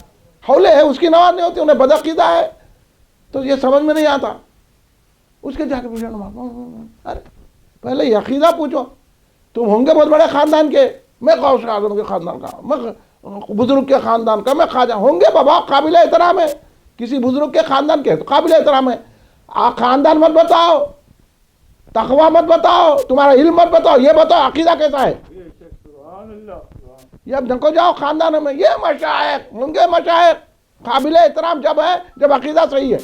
حولے ہے اس کی نماز نہیں ہوتی، انہیں بدعقیدہ ہے تو یہ سمجھ میں نہیں آتا، اس کے جا کے پوچھو نماز۔ ارے پہلے یہ عقیدہ پوچھو، تم ہوں گے بہت بڑے خاندان کے، میں غوث اعظم کے خاندان کا، میں بزرگ کے خاندان کا، میں خواجہ، ہوں گے بابا، قابل احترام ہے، کسی بزرگ کے خاندان کے قابل احترام ہے، خاندان مت بتاؤ، تقوی مت بتاؤ، تمہارا علم مت بتاؤ، یہ بتاؤ عقیدہ کیسا ہے۔ یہ اب جنکو جاؤ خاندانوں میں، یہ مشائخ ہوں گے، مشائخ قابل احترام جب ہے جب عقیدہ صحیح ہے۔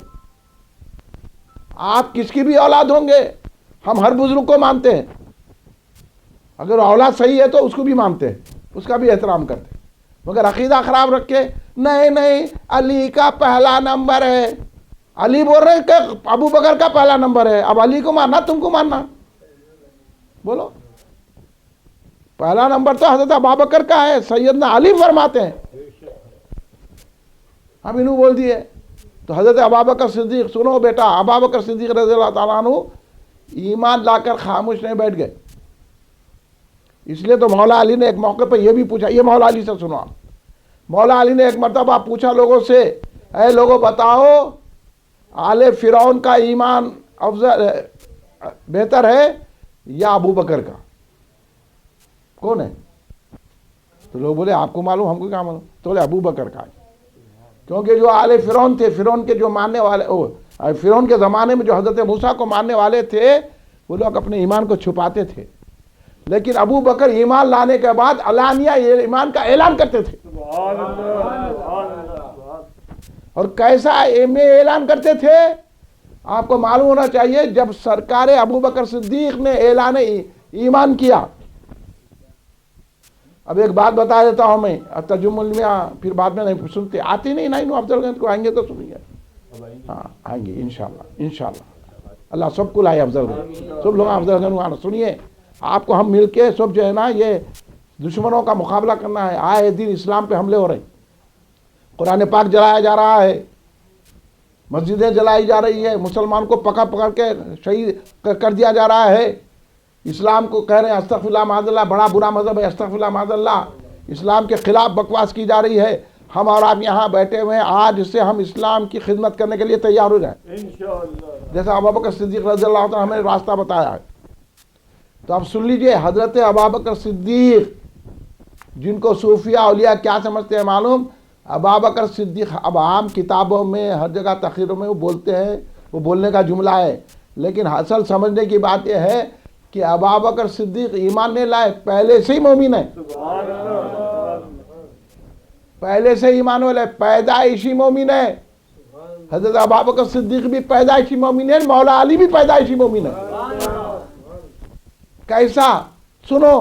آپ کس کی بھی اولاد ہوں گے، ہم ہر بزرگ کو مانتے ہیں، اگر اولاد صحیح ہے تو اس کو بھی مانتے ہیں، اس کا بھی احترام کرتے ہیں، مگر عقیدہ خراب رکھ کے نہیں علی کا پہلا نمبر ہے، علی بول رہے ہیں کہ ابوبکر کا پہلا نمبر ہے، اب علی کو ماننا تم کو ماننا، بولو پہلا نمبر تو حضرت ابوبکر کا ہے، سیدنا علی فرماتے ہیں، ہم انہوں بول دیے۔ تو حضرت ابوبکر صدیق، سنو بیٹا، ابوبکر صدیق رضی اللہ تعالیٰ عنہ ایمان لا کر خاموش نہیں بیٹھ گئے، اس لیے تو مولا علی نے ایک موقع پہ یہ بھی پوچھا، یہ مولا علی سے سنو آپ، مولا علی نے ایک مرتبہ پوچھا لوگوں سے، اے لوگوں بتاؤ آل فرعون کا ایمان افضل بہتر ہے یا ابوبکر کا، کون ہے؟ تو لوگ بولے آپ کو معلوم، ہم کو کیا معلوم، تو بولے ابوبکر کا ہے، کیونکہ جو آل فرعون تھے، فرعون کے جو ماننے والے، فرعون کے زمانے میں جو حضرت موسیٰ کو ماننے والے تھے، وہ لوگ اپنے ایمان کو چھپاتے تھے، لیکن ابوبکر ایمان لانے کے بعد علانیہ ایمان کا اعلان کرتے تھے۔ اور کیسا اعلان کرتے تھے آپ کو معلوم ہونا چاہیے، جب سرکار ابوبکر صدیق نے اعلان ایمان کیا۔ اب ایک بات بتا دیتا ہوں میں، ترجمہ المیہ پھر بعد میں نہیں سنتے، آتی نہیں افضل گنج کو آئیں گے تو سنیں گے، ہاں آئیں گے انشاءاللہ اللہ سب کو لائے افضل گنج، سب لوگ افضل گنج آنا، سنیے آپ کو ہم مل کے سب جو ہے نا یہ دشمنوں کا مقابلہ کرنا ہے، آئے دن اسلام پہ حملے ہو رہے ہیں، قرآن پاک جلایا جا رہا ہے، مسجدیں جلائی جا رہی ہے، مسلمان کو پکڑ کے شہید کر دیا جا رہا ہے، اسلام کو کہہ رہے ہیں استغفر اللہ معاذ اللہ، بڑا برا مذہب ہے، استغفر اللہ معاذ اللہ، اسلام کے خلاف بکواس کی جا رہی ہے، ہم اور آپ یہاں بیٹھے ہوئے ہیں، آج سے ہم اسلام کی خدمت کرنے کے لیے تیار ہو جائیں، جیسا ابوبکر صدیق رضی اللہ عنہ ہمیں راستہ بتایا ہے۔ تو اب سن لیجئے، حضرت ابوبکر صدیق جن کو صوفیہ اولیاء کیا سمجھتے ہیں معلوم، ابوبکر صدیق اب عام کتابوں میں ہر جگہ تقریروں میں وہ بولتے ہیں، وہ بولنے کا جملہ ہے، لیکن اصل سمجھنے کی بات یہ ہے کہ ابوبکر صدیق ایمان نہیں لائے، پہلے سے ہی مومن ہے، پہلے سے ایمان والے، پیدائشی مومن ہے، حضرت ابوبکر صدیق بھی پیدائشی مومن ہے، مولا علی بھی پیدائشی مومن ہے۔ کیسا؟ سنو،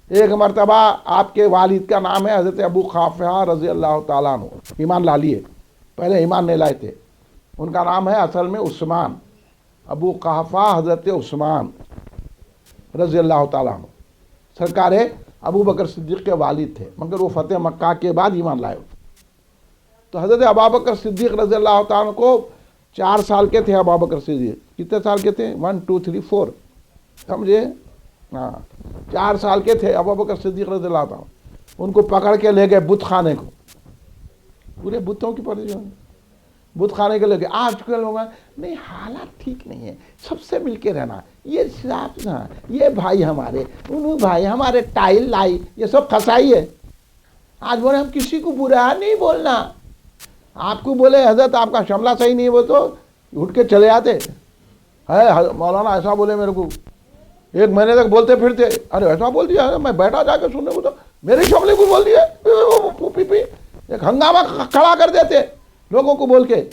ایک مرتبہ آپ کے والد کا نام ہے حضرت ابو قحافہ رضی اللہ تعالیٰ عنہ، ایمان لا لیے، پہلے ایمان نہیں لائے تھے، ان کا نام ہے اصل میں عثمان، ابو قحافہ حضرت عثمان رضی اللہ تعالیٰ عنہ، سرکار ابوبکر صدیق کے والد تھے، مگر وہ فتح مکہ کے بعد ایمان لائے۔ تو حضرت ابوبکر صدیق رضی اللہ تعالیٰ عنہ کو 4 سال کے تھے، ابوبکر صدیق کتنے سال کے تھے؟ 1 2 3 4 سمجھے؟ ہاں 4 سال کے تھے ابوبکر صدیق رضی اللہ تعالیٰ، ان کو پکڑ کے لے گئے بت خانے کو، پورے بتوں کی پریشان، بت خانے کے لے گئے۔ آج کل لوگ نہیں، حالات ٹھیک نہیں ہے، سب سے مل کے رہنا، یہ صاحب یہ بھائی ہمارے انہوں بھائی ہمارے ٹائل لائی یہ سب خسائی ہے. آج بولے ہم کسی کو برا نہیں بولنا. آپ کو بولے حضرت آپ کا شملہ صحیح نہیں ہے وہ تو اٹھ کے چلے آتے. ہے مولانا ایسا بولے میرے کو 1 مہینے تک بولتے پھرتے. ارے ایسا بول دیا میں بیٹھا جا کے سننے کو تو میرے شملے کو بول دیا. ایک ہنگامہ کھڑا کر دیتے لوگوں کو بول کے.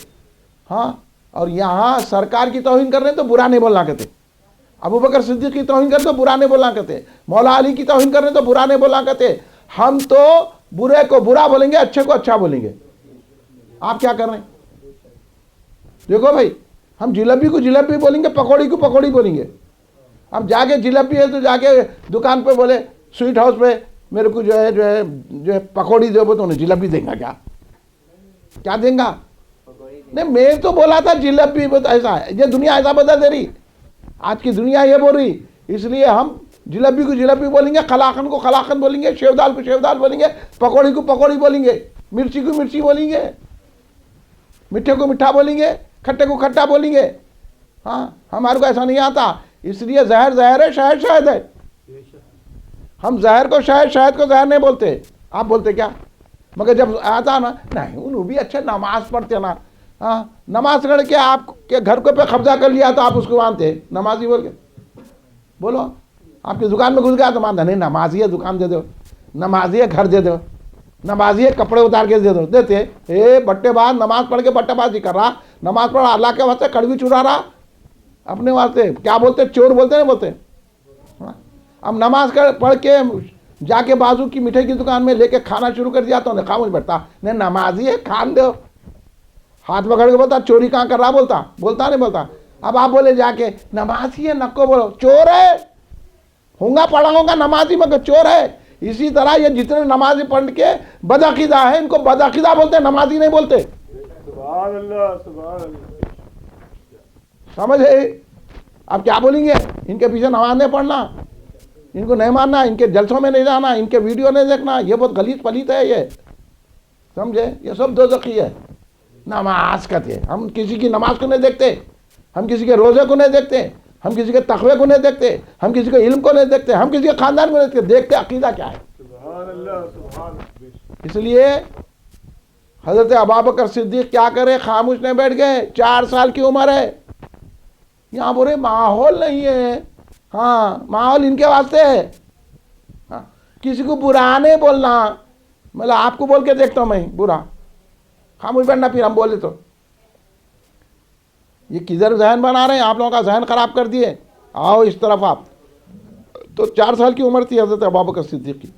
ہاں اور یہاں سرکار کی توہین کر رہے ہیں تو برا نہیں بولنا کہتے. ابو بکر صدیق کی توہین کر رہے تو برا نہیں بولنا کہتے. مولا علی کی توہین کر رہے تو برا نہیں بولنا کہتے. ہم تو برے کو برا بولیں گے, اچھے کو اچھا بولیں گے. آپ کیا کر رہے ہیں؟ دیکھو بھائی, ہم جلیبی کو جلیبی بولیں گے, پکوڑی کو پکوڑی بولیں گے. اب جا کے جلیبی ہے تو جا کے دکان پہ بولے سویٹ ہاؤس پہ میرے کو جو ہے پکوڑی دو, تو انہیں جلیبی دیں گا. کیا دیں گا؟ نہیں, میں تو بولا تھا جلیبی ایسا ہے. یہ دنیا ایسا بدل دے رہی, آج کی دنیا یہ بول رہی. اس لیے ہم جلیبی کو جلیبی بولیں گے, قلاقند کو قلاقند بولیں گے, شیو دال کو شیو دال بولیں گے, پکوڑی کو پکوڑی بولیں گے, مرچی کو مرچی بولیں گے, میٹھے کو میٹھا بولیں گے, کھٹے کو کھٹا بولیں گے. ہاں ہمارے کو ایسا نہیں آتا. اس لیے زہر زہر ہے, شہد شہد ہے. ہم زہر کو شہد, شہد کو زہر نہیں بولتے. آپ بولتے کیا؟ مگر جب آتا نا نہیں انہوں بھی اچھا نماز پڑھتے نا. ہاں نماز پڑھ کے آپ کے گھر کو پہ قبضہ کر لیا تو آپ اس کو مانتے نمازی بول کے. بولو آپ کی دکان میں گھس گیا تو مانتا نہیں نمازی ہے, دکان دے دو, نمازی ہے گھر دے دو, نمازی ہے کپڑے اتار کے دے دو. دیتے بٹے باز نماز پڑھ کے بٹے بازی کر رہا, نماز پڑھ اللہ کے واسطے کڑوی چرا رہا اپنے واسطے. کیا بولتے؟ چور بولتے نہیں بولتے. اب نماز پڑھ کے جا کے بازو کی مٹھائی کی دکان میں لے کے کھانا شروع کر دیا تو انہیں خاموش بیٹھتا. نہیں نمازی ہے کھان دو. ہاتھ پکڑ کے بولتا چوری کہاں کر رہا, بولتا نہیں بولتا. اب آپ بولے جا کے نمازی ہے, نکو بولو چور ہے. ہوں گا پڑھا ہوں گا نمازی مگر چور ہے. اسی طرح یہ جتنے نمازی پڑھ کے بدعقیدہ ہے ان کو بدعقیدہ بولتے, نمازی نہیں بولتے. سبحان اللہ سبحان اللہ. سمجھے؟ اب کیا بولیں گے؟ ان کے پیچھے نماز نہیں پڑھنا, ان کو نہیں ماننا, ان کے جلسوں میں نہیں جانا, ان کے ویڈیو نہیں دیکھنا, یہ بہت غلیظ پلیت ہے. یہ سمجھے؟ یہ سب دوزخی ہے. نماز کہتے ہیں, ہم کسی کی نماز کو نہیں دیکھتے, ہم کسی کے روزے کو نہیں دیکھتے, ہم کسی کے تقوی کو نہیں دیکھتے, ہم کسی کے علم کو نہیں دیکھتے, ہم کسی کے خاندان کو نہیں دیکھتے. دیکھتے عقیدہ کیا ہے. سبحان اللہ سبحان اللہ. اس لیے حضرت ابوبکر صدیق کیا کرے, خاموش نہیں بیٹھ گئے. 4 سال کی عمر ہے. یہاں برے ماحول نہیں ہے. ہاں ماحول ان کے واسطے ہے. ہاں کسی کو برا نہیں بولنا. مطلب آپ کو بول کے دیکھتا ہوں میں برا, خاموش بیٹھنا, پھر ہم بولے تو یہ کدھر ذہن بنا رہے ہیں, آپ لوگوں کا ذہن خراب کر دیے. آؤ اس طرف آپ. تو 4 سال کی عمر تھی حضرت ابوبکر صدیق کی.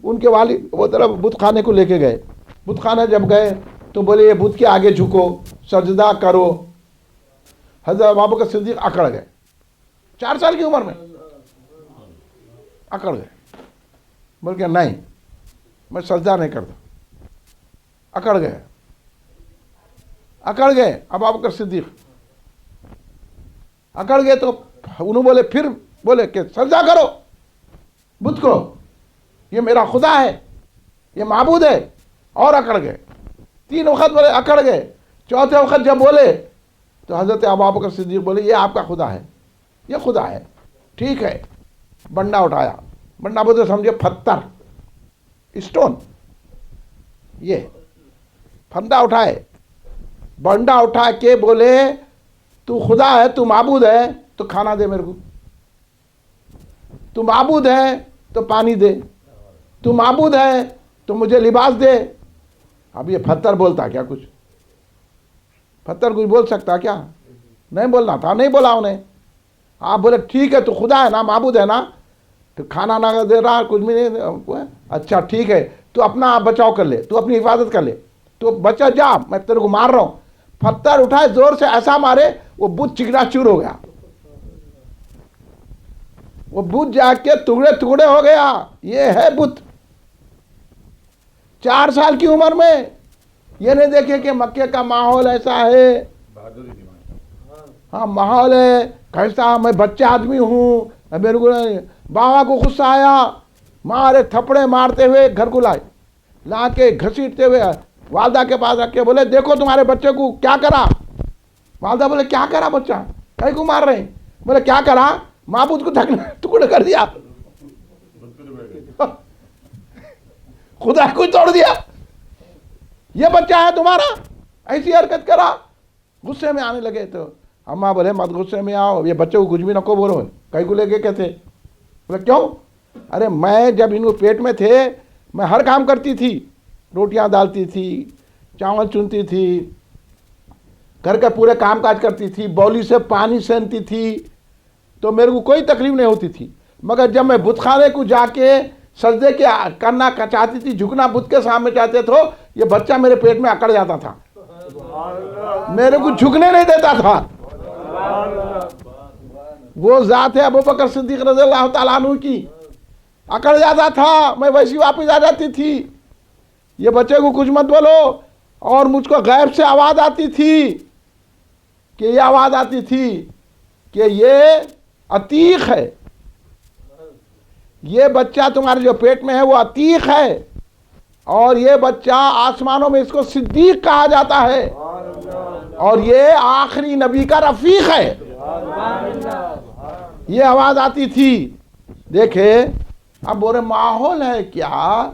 ان کے والد وہ طرف بت خانے کو لے کے گئے. بت خانے جب گئے تو بولے یہ بت کے آگے جھکو, سجدہ کرو. حضرت ابوبکر صدیق اکڑ گئے. 4 سال کی عمر میں اکڑ گئے. بول کے نہیں میں سجدہ نہیں کرتا. اکڑ گئے اب ابوبکر صدیق اکڑ گئے. تو انہوں بولے, پھر بولے کہ سجدہ کرو بت کو, یہ میرا خدا ہے, یہ معبود ہے. اور اکڑ گئے. 3 وقت بولے, اکڑ گئے. 4تھے وقت جب بولے تو حضرت ابوبکر صدیق بولے یہ آپ کا خدا ہے, یہ خدا ہے, ٹھیک ہے. بنڈا اٹھایا. بنڈا بولتے سمجھے پتھر, اسٹون. یہ پھندا اٹھائے, بنڈا اٹھا کے بولے تو خدا ہے, تو معبود ہے تو کھانا دے میرے کو, تو معبود ہے تو پانی دے, تو معبود ہے تو مجھے لباس دے. اب یہ پتھر بولتا کیا کچھ؟ پتھر کچھ بول سکتا کیا؟ نہیں بولنا تھا, نہیں بولا انہیں. آپ بولے ٹھیک ہے تو خدا ہے نا, معبود ہے نا, تو کھانا نہ دے رہا, کچھ بھی نہیں. اچھا ٹھیک ہے, تو اپنا بچاؤ کر لے, تو اپنی حفاظت کر لے, تو بچا جا, میں تیرے کو مار رہا ہوں. پتھر اٹھائے زور سے ایسا مارے وہ بت چکنا چور ہو گیا. وہ بت جا کے ٹکڑے ٹکڑے ہو گیا. یہ ہے بت. 4 سال کی عمر میں. یہ نہیں دیکھے کہ مکے کا ماحول ایسا ہے. ہاں ماحول ہے کیسا, میں بچہ آدمی ہوں, میرے کو بابا کو غصہ آیا, مارے تھپڑے مارتے ہوئے گھر کو لائے, لا کے گھسیٹتے ہوئے والدہ کے پاس رکھ کے بولے دیکھو تمہارے بچے کو کیا کرا. والدہ بولے کیا کرا بچہ, کہیں کو مار رہے ہیں؟ بولے کیا کرا. معبود کو ٹکڑے کر دیا، خدا کو توڑ دیا، یہ بچہ ہے تمہارا، ایسی حرکت کرا، غصے میں آنے لگے۔ تو اماں بولے مت غصے میں آؤ، یہ بچے کو کچھ بھی نہ کو بولو، کہیں کو لے کے کہتے، بولے کیوں؟ ارے میں جب ان کو پیٹ میں تھے میں ہر کام کرتی تھی، روٹیاں ڈالتی تھی، چاول چنتی تھی، گھر کا پورے کام کاج کرتی تھی، بولی سے پانی سینتی تھی، تو میرے کو کوئی تکلیف نہیں ہوتی تھی، مگر جب میں بت خانے کو جا کے سجدے کے کرنا چاہتی تھی، جھکنا بت کے سامنے چاہتے تھے، یہ بچہ میرے پیٹ میں اکڑ جاتا تھا، میرے کو جھکنے نہیں دیتا تھا۔ وہ ذات ہے ابوبکر صدیق رضی اللہ تعالیٰ عنہ کی، اکڑ جاتا تھا، میں ویسی واپس آ جاتی تھی، یہ بچے کو کچھ مت بولو، اور مجھ کو غیب سے آواز آتی تھی، کہ یہ آواز آتی تھی کہ یہ عتیق ہے، یہ بچہ تمہارے جو پیٹ میں ہے وہ عتیق ہے، اور یہ بچہ آسمانوں میں اس کو صدیق کہا جاتا ہے، اور یہ آخری نبی کا رفیق ہے، یہ آواز آتی تھی۔ دیکھے اب بورے ماحول ہے کیا،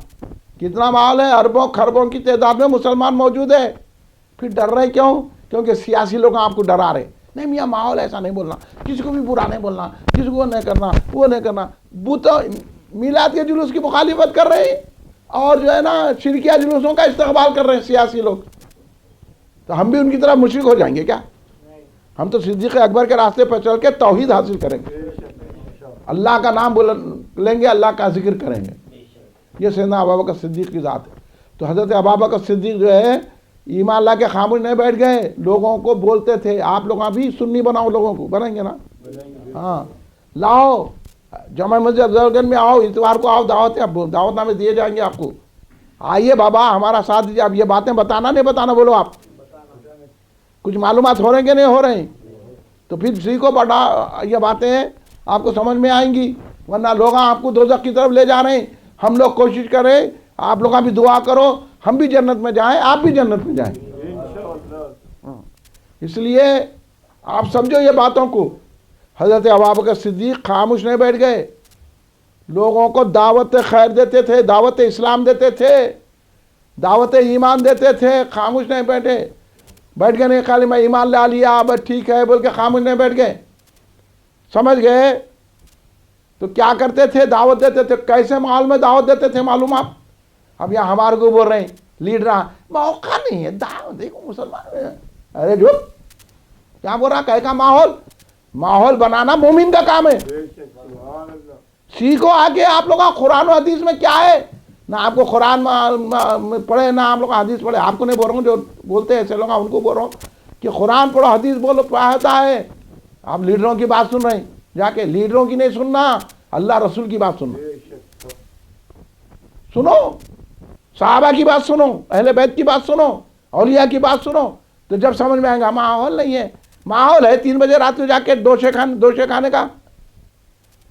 کتنا ماحول ہے، اربوں خربوں کی تعداد میں مسلمان موجود ہے، پھر ڈر رہے کیوں؟ کیونکہ سیاسی لوگ آپ کو ڈرا رہے، نہیں میاں ماحول ایسا نہیں بولنا، کسی کو بھی برا نہیں بولنا، کسی کو نہیں کرنا، وہ نہیں کرنا، میلاد کے جلوس کی مخالفت کر رہے ہیں، اور جو ہے نا شرکیہ جلوسوں کا استقبال کر رہے ہیں سیاسی لوگ، تو ہم بھی ان کی طرح مشرک ہو جائیں گے کیا؟ ہم تو صدیق اکبر کے راستے پر چل کے توحید حاصل کریں گے، اللہ کا نام لیں گے، اللہ کا ذکر کریں گے، یہ سیدنا ابوبکر صدیق کی ذات ہے۔ تو حضرت ابوبکر صدیق جو ہے ایمان لا کے خاموش نہیں بیٹھ گئے، لوگوں کو بولتے تھے، آپ لوگ بھی سنی بناؤ، لوگوں کو بنائیں گے نا، ہاں لاؤ جامع مسجد افضل گنج میں آؤ، اتوار کو آؤ، دعوت نامے دیے جائیں گے آپ کو، آئیے بابا ہمارا ساتھ دیجیے، اب یہ باتیں بتانا نہیں بتانا بولو، آپ کچھ معلومات ہو رہے ہیں کہ نہیں ہو رہے ہیں، تو پھر سیکھو بڑا، یہ باتیں آپ کو سمجھ میں آئیں گی، ورنہ لوگ آپ کو دوزخ کی طرف لے جا رہے ہیں۔ ہم لوگ کوشش کریں، آپ لوگ بھی دعا کرو، ہم بھی جنت میں جائیں، آپ بھی جنت میں جائیں، اس لیے آپ سمجھو یہ باتوں کو۔ حضرت ابوبکر صدیق خاموش نہیں بیٹھ گئے، لوگوں کو دعوت خیر دیتے تھے، دعوت اسلام دیتے تھے، دعوت ایمان دیتے تھے، خاموش نہیں بیٹھ گئے نہیں خالی میں ایمان لا لیا بس ٹھیک ہے بول کے خاموش نہیں بیٹھ گئے، سمجھ گئے؟ تو کیا کرتے تھے؟ دعوت دیتے تھے، کیسے ماحول میں دعوت دیتے تھے معلوم آپ؟ اب یہاں ہمارے کو بول رہے ہیں لیڈر موقع نہیں ہے دعوت، دیکھو مسلمان، ارے جو کیا بول رہا، کہے کا ماحول بنانا مومن کا کام ہے، سیکھو آگے۔ آپ لوگ قرآن و حدیث میں کیا ہے، نہ آپ کو قرآن پڑھے نہ آپ لوگ حدیث پڑھے، آپ کو نہیں بول رہا ہوں، جو بولتے ہیں ایسے لوگ ان کو بول رہا ہوں کہ قرآن پڑھو حدیث بولو، کیا ہوتا ہے؟ آپ لیڈروں کی بات سن رہے ہیں، جا کے لیڈروں کی نہیں سننا، اللہ رسول کی بات سننا، سنو صحابہ کی بات سنو، اہل بیت کی بات سنو، اولیاء کی بات سنو، تو جب سمجھ میں آئے گا ماحول نہیں ہے، ماحول ہے 3 بجے رات کو جا کے ڈوسے کھانے کا،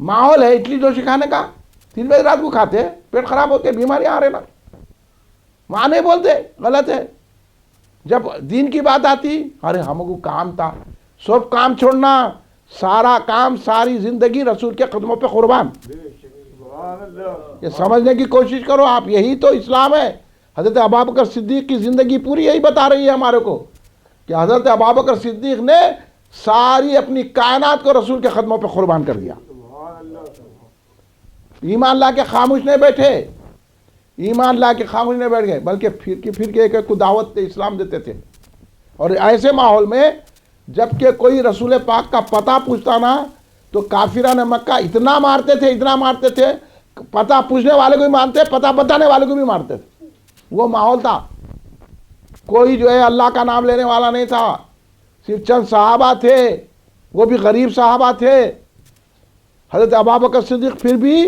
ماحول ہے اڈلی ڈوسے کھانے کا، 3 بجے رات کو کھاتے پیٹ خراب ہوتے بیماریاں آ رہے نا، وہاں نہیں بولتے، غلط ہے۔ جب دین کی بات آتی، ارے ہم کو کام تھا، سب کام چھوڑنا، سارا کام ساری زندگی رسول کے قدموں پہ قربان، یہ سمجھنے کی کوشش کرو آپ، یہی تو اسلام ہے۔ حضرت ابوبکر صدیق کی زندگی پوری یہی بتا رہی ہے ہمارے کو کہ حضرت ابوبکر صدیق نے ساری اپنی کائنات کو رسول کے قدموں پہ قربان کر دیا، ایمان لا کے خاموش نہیں بیٹھے، ایمان لا کے خاموش نہیں بیٹھ گئے، بلکہ پھر کے ایک کو دعوت اسلام دیتے تھے۔ اور ایسے ماحول میں جب کہ کوئی رسول پاک کا پتہ پوچھتا نا تو کافران مکہ اتنا مارتے تھے، پتہ پوچھنے والے کو بھی مارتے، پتہ بتانے والے کو بھی مارتے تھے، وہ ماحول تھا۔ کوئی جو ہے اللہ کا نام لینے والا نہیں تھا، صرف چند صحابہ تھے، وہ بھی غریب صحابہ تھے۔ حضرت ابوبکر صدیق پھر بھی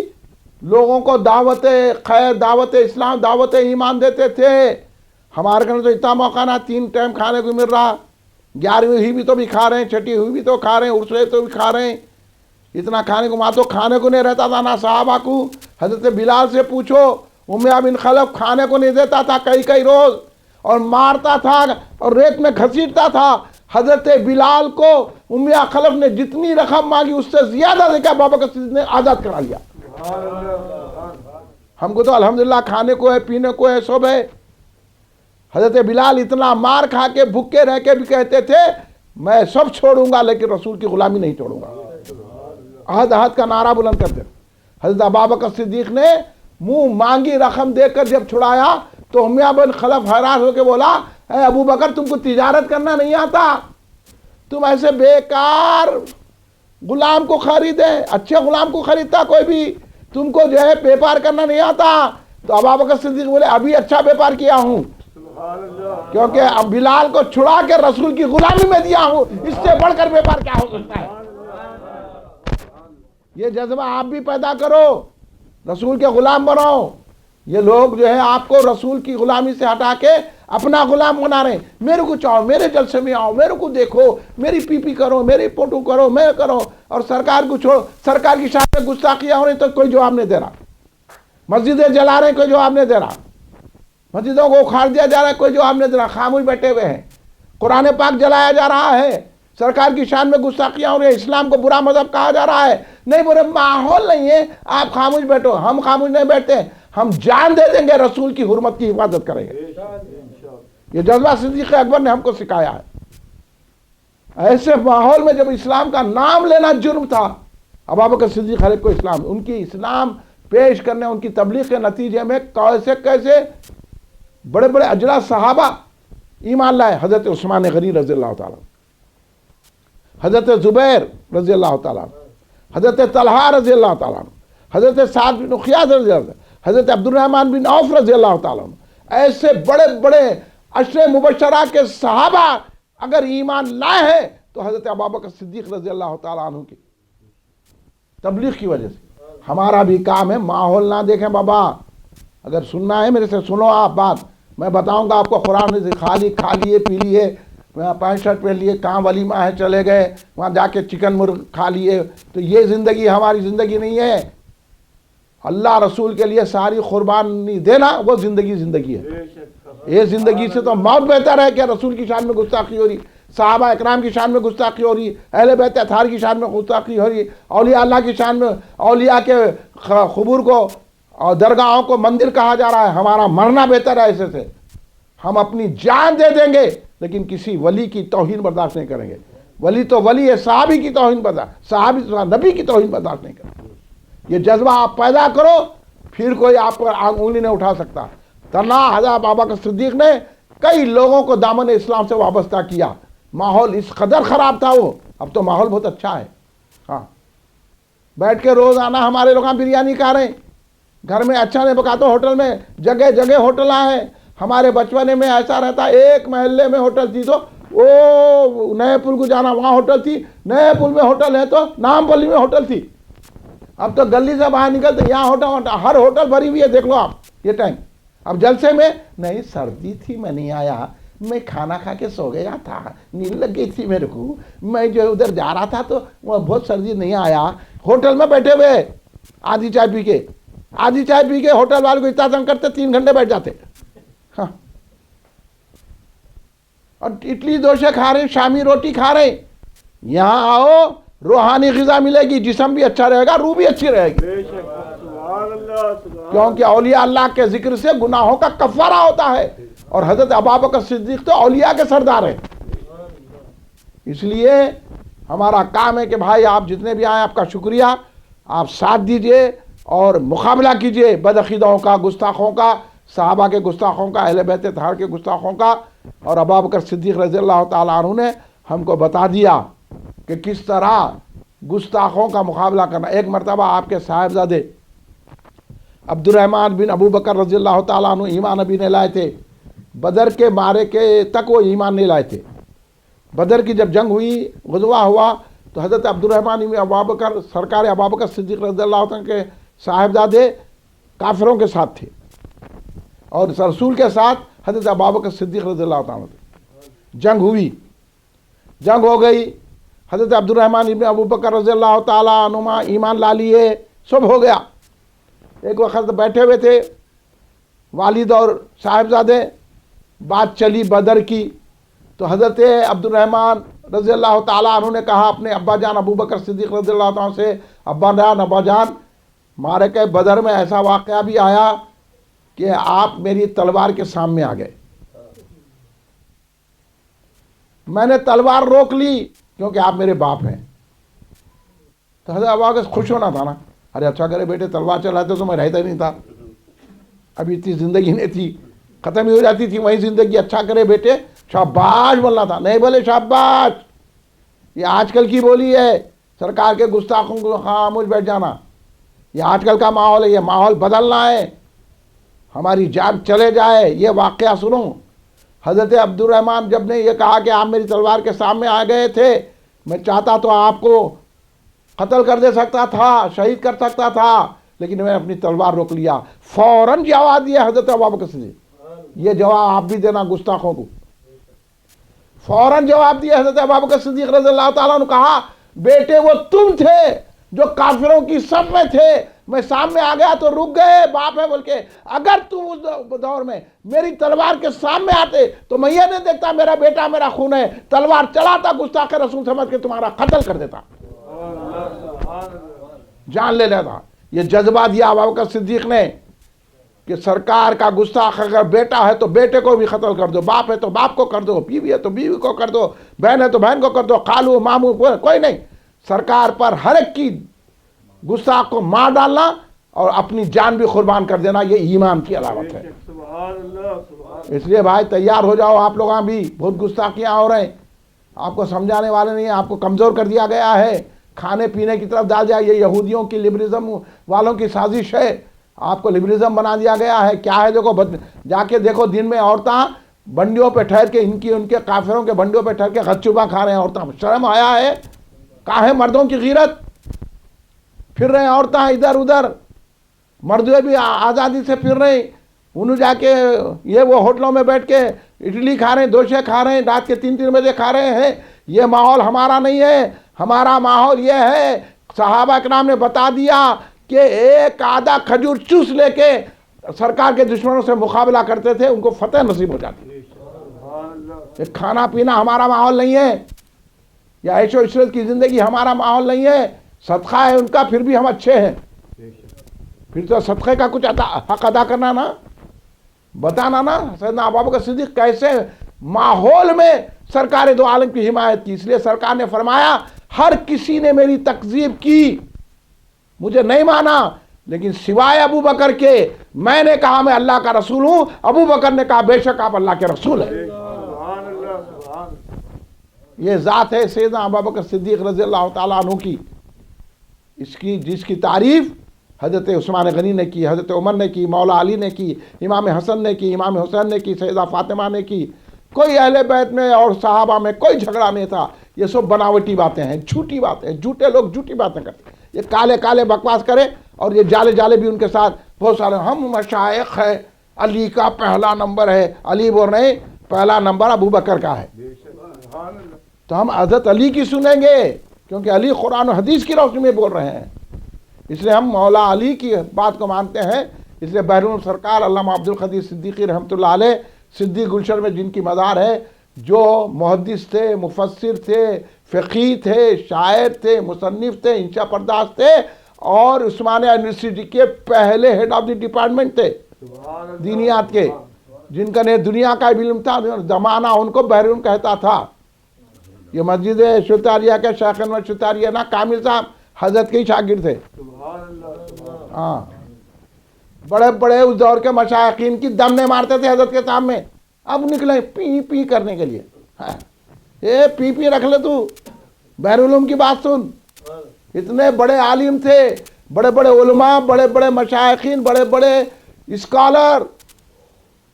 لوگوں کو دعوت خیر، دعوت اسلام، دعوت ایمان دیتے تھے۔ ہمارے گھر تو اتنا موقع نہ 3 ٹائم کھانے کو مل رہا، 11ویں ہوئی بھی تو بھی کھا رہے ہیں، چھٹی ہوئی بھی تو کھا رہے ہیں، عرس ہوئے تو بھی کھا رہے ہیں، اتنا کھانے کو وہاں تو کھانے کو نہیں رہتا تھا نہ صحابہ کو۔ حضرت بلال سے پوچھو، امیہ بن خلف کھانے کو نہیں دیتا تھا کئی روز، اور مارتا تھا اور ریت میں گھسیٹتا تھا۔ حضرت بلال کو امیہ خلف نے جتنی رقم مانگی اس سے زیادہ دے کے ابو بکر صدیق نے آزاد کرا لیا. ہم کو تو الحمدللہ کھانے کو ہے، پینے کو ہے، سب ہے. حضرت بلال اتنا مار کھا کے بھوکے رہ کے بھی کہتے تھے میں سب چھوڑوں گا لیکن رسول کی غلامی نہیں چھوڑوں گا. عہد عہد کا نعرہ بلند کرتے. حضرت ابوبکر صدیق نے منہ مانگی رقم دے کر جب چھڑایا تو امیہ بن خلف حیران ہو کے بولا اے ابو بکر تم کو تجارت کرنا نہیں آتا، تم ایسے بیکار غلام کو خریدے، اچھے غلام کو خریدتا کوئی بھی، تم کو جو ہے بیپار کرنا نہیں آتا. تو ابوبکر صدیق بولے ابھی اچھا بیپار کیا ہوں کیونکہ اب بلال کو چھڑا کے رسول کی غلامی میں دیا ہوں، اس سے بڑھ کر بیپار کیا ہو سکتا ہے. یہ جذبہ آپ بھی پیدا کرو، رسول کے غلام بنو. یہ لوگ جو ہے آپ کو رسول کی غلامی سے ہٹا کے اپنا غلام بنا رہے ہیں. میرے کو چاہو، میرے جلسے میں آؤ، میرے کو دیکھو، میری پی پی کرو، میری فوٹو کرو، میں کرو، اور سرکار کو چھوڑو. سرکار کی شان میں گستاخیاں ہو رہی تو کوئی جواب نہیں دے رہا. مسجدیں جلا رہے ہیں، کوئی جواب نہیں دے رہا. مسجدوں کو اکھاڑ دیا جا رہا ہے، کوئی جواب نہیں دے رہا. خاموش بیٹھے ہوئے ہیں. قرآن پاک جلایا جا رہا ہے، سرکار کی شان میں گستاخیاں ہو رہی ہیں، اسلام کو برا مذہب کہا جا رہا ہے. نہیں بولے ماحول نہیں ہے، آپ خاموش بیٹھو. ہم خاموش نہیں بیٹھتے، ہم جان دے دیں گے، رسول کی حرمت کی حفاظت کریں گے. یہ جذبہ صدیق اکبر نے ہم کو سکھایا ہے. ایسے ماحول میں جب اسلام کا نام لینا جرم تھا، ابوبکر صدیق ہر ایک کو اسلام، ان کی اسلام پیش کرنے، ان کی تبلیغ کے نتیجے میں کیسے کیسے بڑے بڑے اجلا صحابہ ایمان لائے. حضرت عثمان غنی رضی اللہ تعالیٰ، حضرت زبیر رضی اللہ تعالیٰ، حضرت طلحہ رضی اللہ تعالیٰ، حضرت سعد بن خیاض رضی اللہ تعالیٰ، حضرت عبد الرحمن بن عوف رضی اللہ تعالیٰ. ایسے بڑے بڑے عشر مبشرہ کے صحابہ اگر ایمان لائے ہیں تو حضرت ابوبکر صدیق رضی اللہ تعالیٰ عنہ کی تبلیغ کی وجہ سے. ہمارا بھی کام ہے ماحول نہ دیکھیں بابا. اگر سننا ہے میرے سے سنو آپ بات. میں بتاؤں گا آپ کو قرآن سے کھا لیے پی لیے، پینٹ شرٹ پہن لیے، کہاں ولیمہ ہے چلے گئے، وہاں جا کے چکن مرغ کھا لیے، تو یہ زندگی ہماری زندگی نہیں ہے. اللہ رسول کے لیے ساری قربانی دینا وہ زندگی ہے. یہ زندگی سے تو موت بہتر ہے کہ رسول کی شان میں گستاخی ہو رہی، صحابہ اکرام کی شان میں گستاخی ہو رہی، اہل بیت اطہار کی شان میں گستاخی ہو رہی، اولیاء اللہ کی شان میں، اولیاء کے قبور کو اور درگاہوں کو مندر کہا جا رہا ہے. ہمارا مرنا بہتر ہے ایسے سے. ہم اپنی جان دے دیں گے لیکن کسی ولی کی توہین برداشت نہیں کریں گے. ولی تو ولی ہے، صحابی کی توہین برداشت، صحابی نبی کی توہین برداشت نہیں کریں. یہ جذبہ آپ پیدا کرو، پھر کوئی آپ پر انگلی نہیں اٹھا سکتا. تنہا حضرت ابوبکر صدیق نے کئی لوگوں کو دامن اسلام سے وابستہ کیا. ماحول اس قدر خراب تھا وہ، اب تو ماحول بہت اچھا ہے. ہاں بیٹھ کے روزانہ ہمارے لوگ بریانی کھا رہے ہیں. گھر میں اچھا نہیں پکاتا، ہوٹل میں جگہ جگہ ہوٹل ہیں. ہمارے بچپنے میں ایسا رہتا، ایک محلے میں ہوٹل تھی تو وہ نئے پل کو جانا وہاں ہوٹل تھی، نئے پل میں ہوٹل ہے تو نام پلی میں ہوٹل تھی. اب تو گلی سے باہر نکلتے یہاں ہوٹل، ہر ہوٹل بھری ہوئی ہے. دیکھ لو آپ یہ ٹائم. اب جلسے میں نہیں، سردی تھی میں نہیں آیا، میں کھانا کھا کے سو گیا تھا، نیند لگ گئی تھی میرے کو، میں جو ادھر جا رہا تھا تو وہ بہت سردی نہیں آیا. ہوٹل میں بیٹھے ہوئے آدھی چائے پی کے ہوٹل والے کو اتنا تنگ کرتے 3 گھنٹے بیٹھ جاتے. ہاں اور اڈلی دوشے کھا رہے، شامی روٹی کھا رہے. یہاں آؤ روحانی غذا ملے گی، جسم بھی اچھا رہے گا، روح بھی اچھی رہے گی. کیونکہ اولیاء اللہ کے ذکر سے گناہوں کا کفارہ ہوتا ہے، اور حضرت ابوبکر صدیق تو اولیاء کے سردار ہیں. اس لیے ہمارا کام ہے کہ بھائی آپ جتنے بھی آئے آپ کا شکریہ، آپ ساتھ دیجئے اور مقابلہ کیجئے بدعقیدوں کا، گستاخوں کا، صحابہ کے گستاخوں کا، اہل بیت اطہار کے گستاخوں کا. اور ابوبکر صدیق رضی اللہ تعالیٰ عنہ نے ہم کو بتا دیا کہ کس طرح گستاخوں کا مقابلہ کرنا. ایک مرتبہ آپ کے صاحبزادے عبد الرحمن بن ابو بکر رضی اللہ تعالیٰ عنہ ایمان ابھی نہیں لائے تھے. بدر کے مارے کے تک وہ ایمان نہیں لائے تھے. بدر کی جب جنگ ہوئی، غزوہ ہوا، تو حضرت عبد الرحمن بن ابو بکر، سرکار ابوبکر صدیق رضی اللہ عنہ کے صاحبزادے کافروں کے ساتھ تھے، اور رسول کے ساتھ حضرت ابوبکر صدیق رضی اللہ عنہ تھے. جنگ ہوئی، جنگ ہو گئی، حضرت عبد الرحمن بن ابو بکر رضی اللہ تعالیٰ عنہ ایمان لا لیے، سب ہو گیا. ایک وقت بیٹھے ہوئے تھے والد اور صاحبزادے، بات چلی بدر کی، تو حضرت عبد الرحمن رضی اللہ تعالیٰ عنہ نے کہا اپنے ابا جان ابو بکر صدیق رضی اللہ تعالیٰ سے، ابا جان معرکہ بدر میں ایسا واقعہ بھی آیا کہ آپ میری تلوار کے سامنے آ گئے، میں نے تلوار روک لی کیونکہ آپ میرے باپ ہیں۔ تو حضرت ابو بکر خوش ہونا تھا نا، ارے اچھا کرے بیٹے تلوار چلاتے تو میں رہتا ہی نہیں تھا، ابھی اتنی زندگی نہیں تھی، ختم ہی ہو جاتی تھی وہی زندگی، اچھا کرے بیٹے شاباش بولنا تھا، نہیں بولے شاباش، یہ آج کل کی بولی ہے، سرکار کے گستاخوں کو خاموش بیٹھ جانا، یہ آج کل کا ماحول ہے، یہ ماحول بدلنا ہے، ہماری جان چلے جائے۔ یہ واقعہ سنو، حضرت عبد الرحمن جب نے یہ کہا کہ آپ میری تلوار کے سامنے آ گئے تھے، میں چاہتا تو آپ کو قتل کر دے سکتا تھا، شہید کر سکتا تھا، لیکن میں نے اپنی تلوار روک لیا۔ فوراً جواب دیا حضرت ابوبکر صدیق، یہ جواب آپ بھی دینا گستاخوں کو، فوراً جواب دیا حضرت ابوبکر صدیق رضی اللہ تعالیٰ نے، کہا بیٹے وہ تم تھے جو کافروں کی صف میں تھے، میں سامنے آ گیا تو رک گئے، باپ ہے بول کے، اگر تم اس دور میں میری تلوار کے سامنے آتے تو میں یہ نہیں دیکھتا میرا بیٹا میرا خون ہے، تلوار چلاتا گستاخ رسول سمجھ کے تمہارا قتل کر دیتا، جان لے لیتا۔ یہ جذبہ دیا ابوبکر صدیق نے کہ سرکار کا گستاخ اگر بیٹا ہے تو بیٹے کو بھی قتل کر دو، باپ ہے تو باپ کو کر دو، بیوی ہے تو بیوی کو کر دو، بہن ہے تو بہن کو کر دو، خالو مامو کوئی نہیں، سرکار پر ہر ایک کی گستاخ کو مار ڈالنا اور اپنی جان بھی قربان کر دینا، یہ ایمان کی علامت ہے۔ اس لیے بھائی تیار ہو جاؤ، آپ لوگاں بھی بہت گستاخیاں ہو رہے ہیں، آپ کو سمجھانے والے نہیں ہیں، آپ کو کمزور کر دیا گیا ہے، کھانے پینے کی طرف ڈال جائے، یہ یہودیوں کی لبرزم والوں کی سازش ہے، آپ کو لبرزم بنا دیا گیا ہے۔ کیا ہے دیکھو، جا کے دیکھو دن میں عورتاں بنڈیوں پہ ٹھہر کے، ان کے کافروں کے بنڈیوں پہ ٹھہر کے غچوبہ کھا رہے ہیں عورتاں، شرم آیا ہے؟ کہاں ہے مردوں کی غیرت؟ پھر رہے ہیں عورتاں ادھر ادھر، مردیں بھی آزادی سے پھر رہے ہیں، انہوں جا کے یہ وہ ہوٹلوں میں بیٹھ کے اڈلی کھا رہے ہیں، دوشے کھا رہے ہیں، رات کے 3 بجے کھا رہے ہیں۔ یہ ماحول ہمارا نہیں ہے، ہمارا ماحول یہ ہے، صحابہ کرام نے بتا دیا کہ ایک آدھا کھجور چوس لے کے سرکار کے دشمنوں سے مقابلہ کرتے تھے، ان کو فتح نصیب ہو جاتی۔ یہ کھانا پینا ہمارا ماحول نہیں ہے، یا عیش و عشرت کی زندگی ہمارا ماحول نہیں ہے۔ صدقہ ہے ان کا، پھر بھی ہم اچھے ہیں، پھر تو صدقے کا کچھ حق ادا کرنا نا، بتانا نا سیدنا ابوبکر صدیق کیسے ماحول میں سرکار دو عالم کی حمایت کی۔ اس لیے سرکار نے فرمایا ہر کسی نے میری تکذیب کی، مجھے نہیں مانا، لیکن سوائے ابو بکر کے، میں نے کہا میں اللہ کا رسول ہوں، ابو بکر نے کہا بے شک آپ اللہ کے رسول ہیں۔ یہ ذات ہے سیدنا ابوبکر صدیق رضی اللہ تعالیٰ عنہ کی، جس کی تعریف حضرت عثمان غنی نے کی، حضرت عمر نے کی، مولا علی نے کی، امام حسن نے کی، امام حسین نے کی، سیدہ فاطمہ نے کی۔ کوئی اہل بیت میں اور صحابہ میں کوئی جھگڑا نہیں تھا۔ یہ سب بناوٹی باتیں ہیں، جھوٹی باتیں ہیں، جھوٹے لوگ جھوٹی باتیں کرتے ہیں، یہ کالے کالے بکواس کرے، اور یہ جالے جالے بھی ان کے ساتھ بہت سارے، ہم مشائخ ہے، علی کا پہلا نمبر ہے، علی بول رہے ہیں پہلا نمبر ابو بکر کا ہے، تو ہم حضرت علی کی سنیں گے کیونکہ علی قرآن و حدیث کی روشنی میں بول رہے ہیں، اس لیے ہم مولا علی کی بات کو مانتے ہیں۔ اس لیے بحرون سرکار علامہ عبد القدیر صدیقی رحمۃ اللہ علیہ صدیق گلشن میں جن کی مزار ہے، جو محدث تھے، مفسر تھے، فقیہ تھے، شاعر تھے، مصنف تھے، انشا پرداز تھے، اور عثمانیہ یونیورسٹی کے پہلے ہیڈ آف دی ڈپارٹمنٹ تھے دینیات کے، جن کا دنیا کا علم تھا، زمانہ ان کو بحرون کہتا تھا۔ یہ مسجد شتاریہ کے شیخ انور شتاریہ نا کامل صاحب حضرت کے ہی شاگرد تھے، ہاں، بڑے بڑے اس دور کے مشائخین کی دم نے مارتے تھے حضرت کے سامنے، اب نکلے پی پی کرنے کے لیے، اے پی پی رکھ لے تو، بحرالعلوم کی بات سن۔ اتنے بڑے عالم تھے، بڑے بڑے علماء، بڑے بڑے مشائخین، بڑے بڑے اسکالر،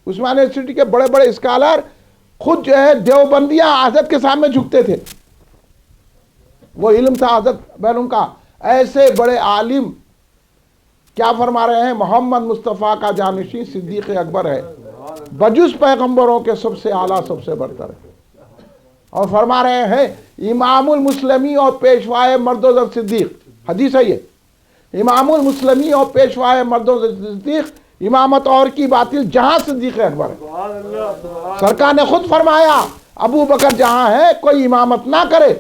عثمانیہ یونیورسٹی کے بڑے بڑے اسکالر خود جو ہے دیوبندیاں حضرت کے سامنے جھکتے تھے، وہ علم تھا حضرت بحرالعلوم کا۔ ایسے بڑے عالم کیا فرما رہے ہیں؟ محمد مصطفیٰ کا جانشین صدیق اکبر ہے، بجز پیغمبروں کے سب سے اعلیٰ، سب سے برتر ہے، اور فرما رہے ہیں امام المسلمی اور پیشوائے مرد و زن صدیق، حدیث ہے یہ، امام المسلمی اور پیشوائے مرد و زن صدیق، امامت اور کی باطل جہاں صدیق اکبر ہے۔ سرکار نے خود فرمایا ابو بکر جہاں ہے کوئی امامت نہ کرے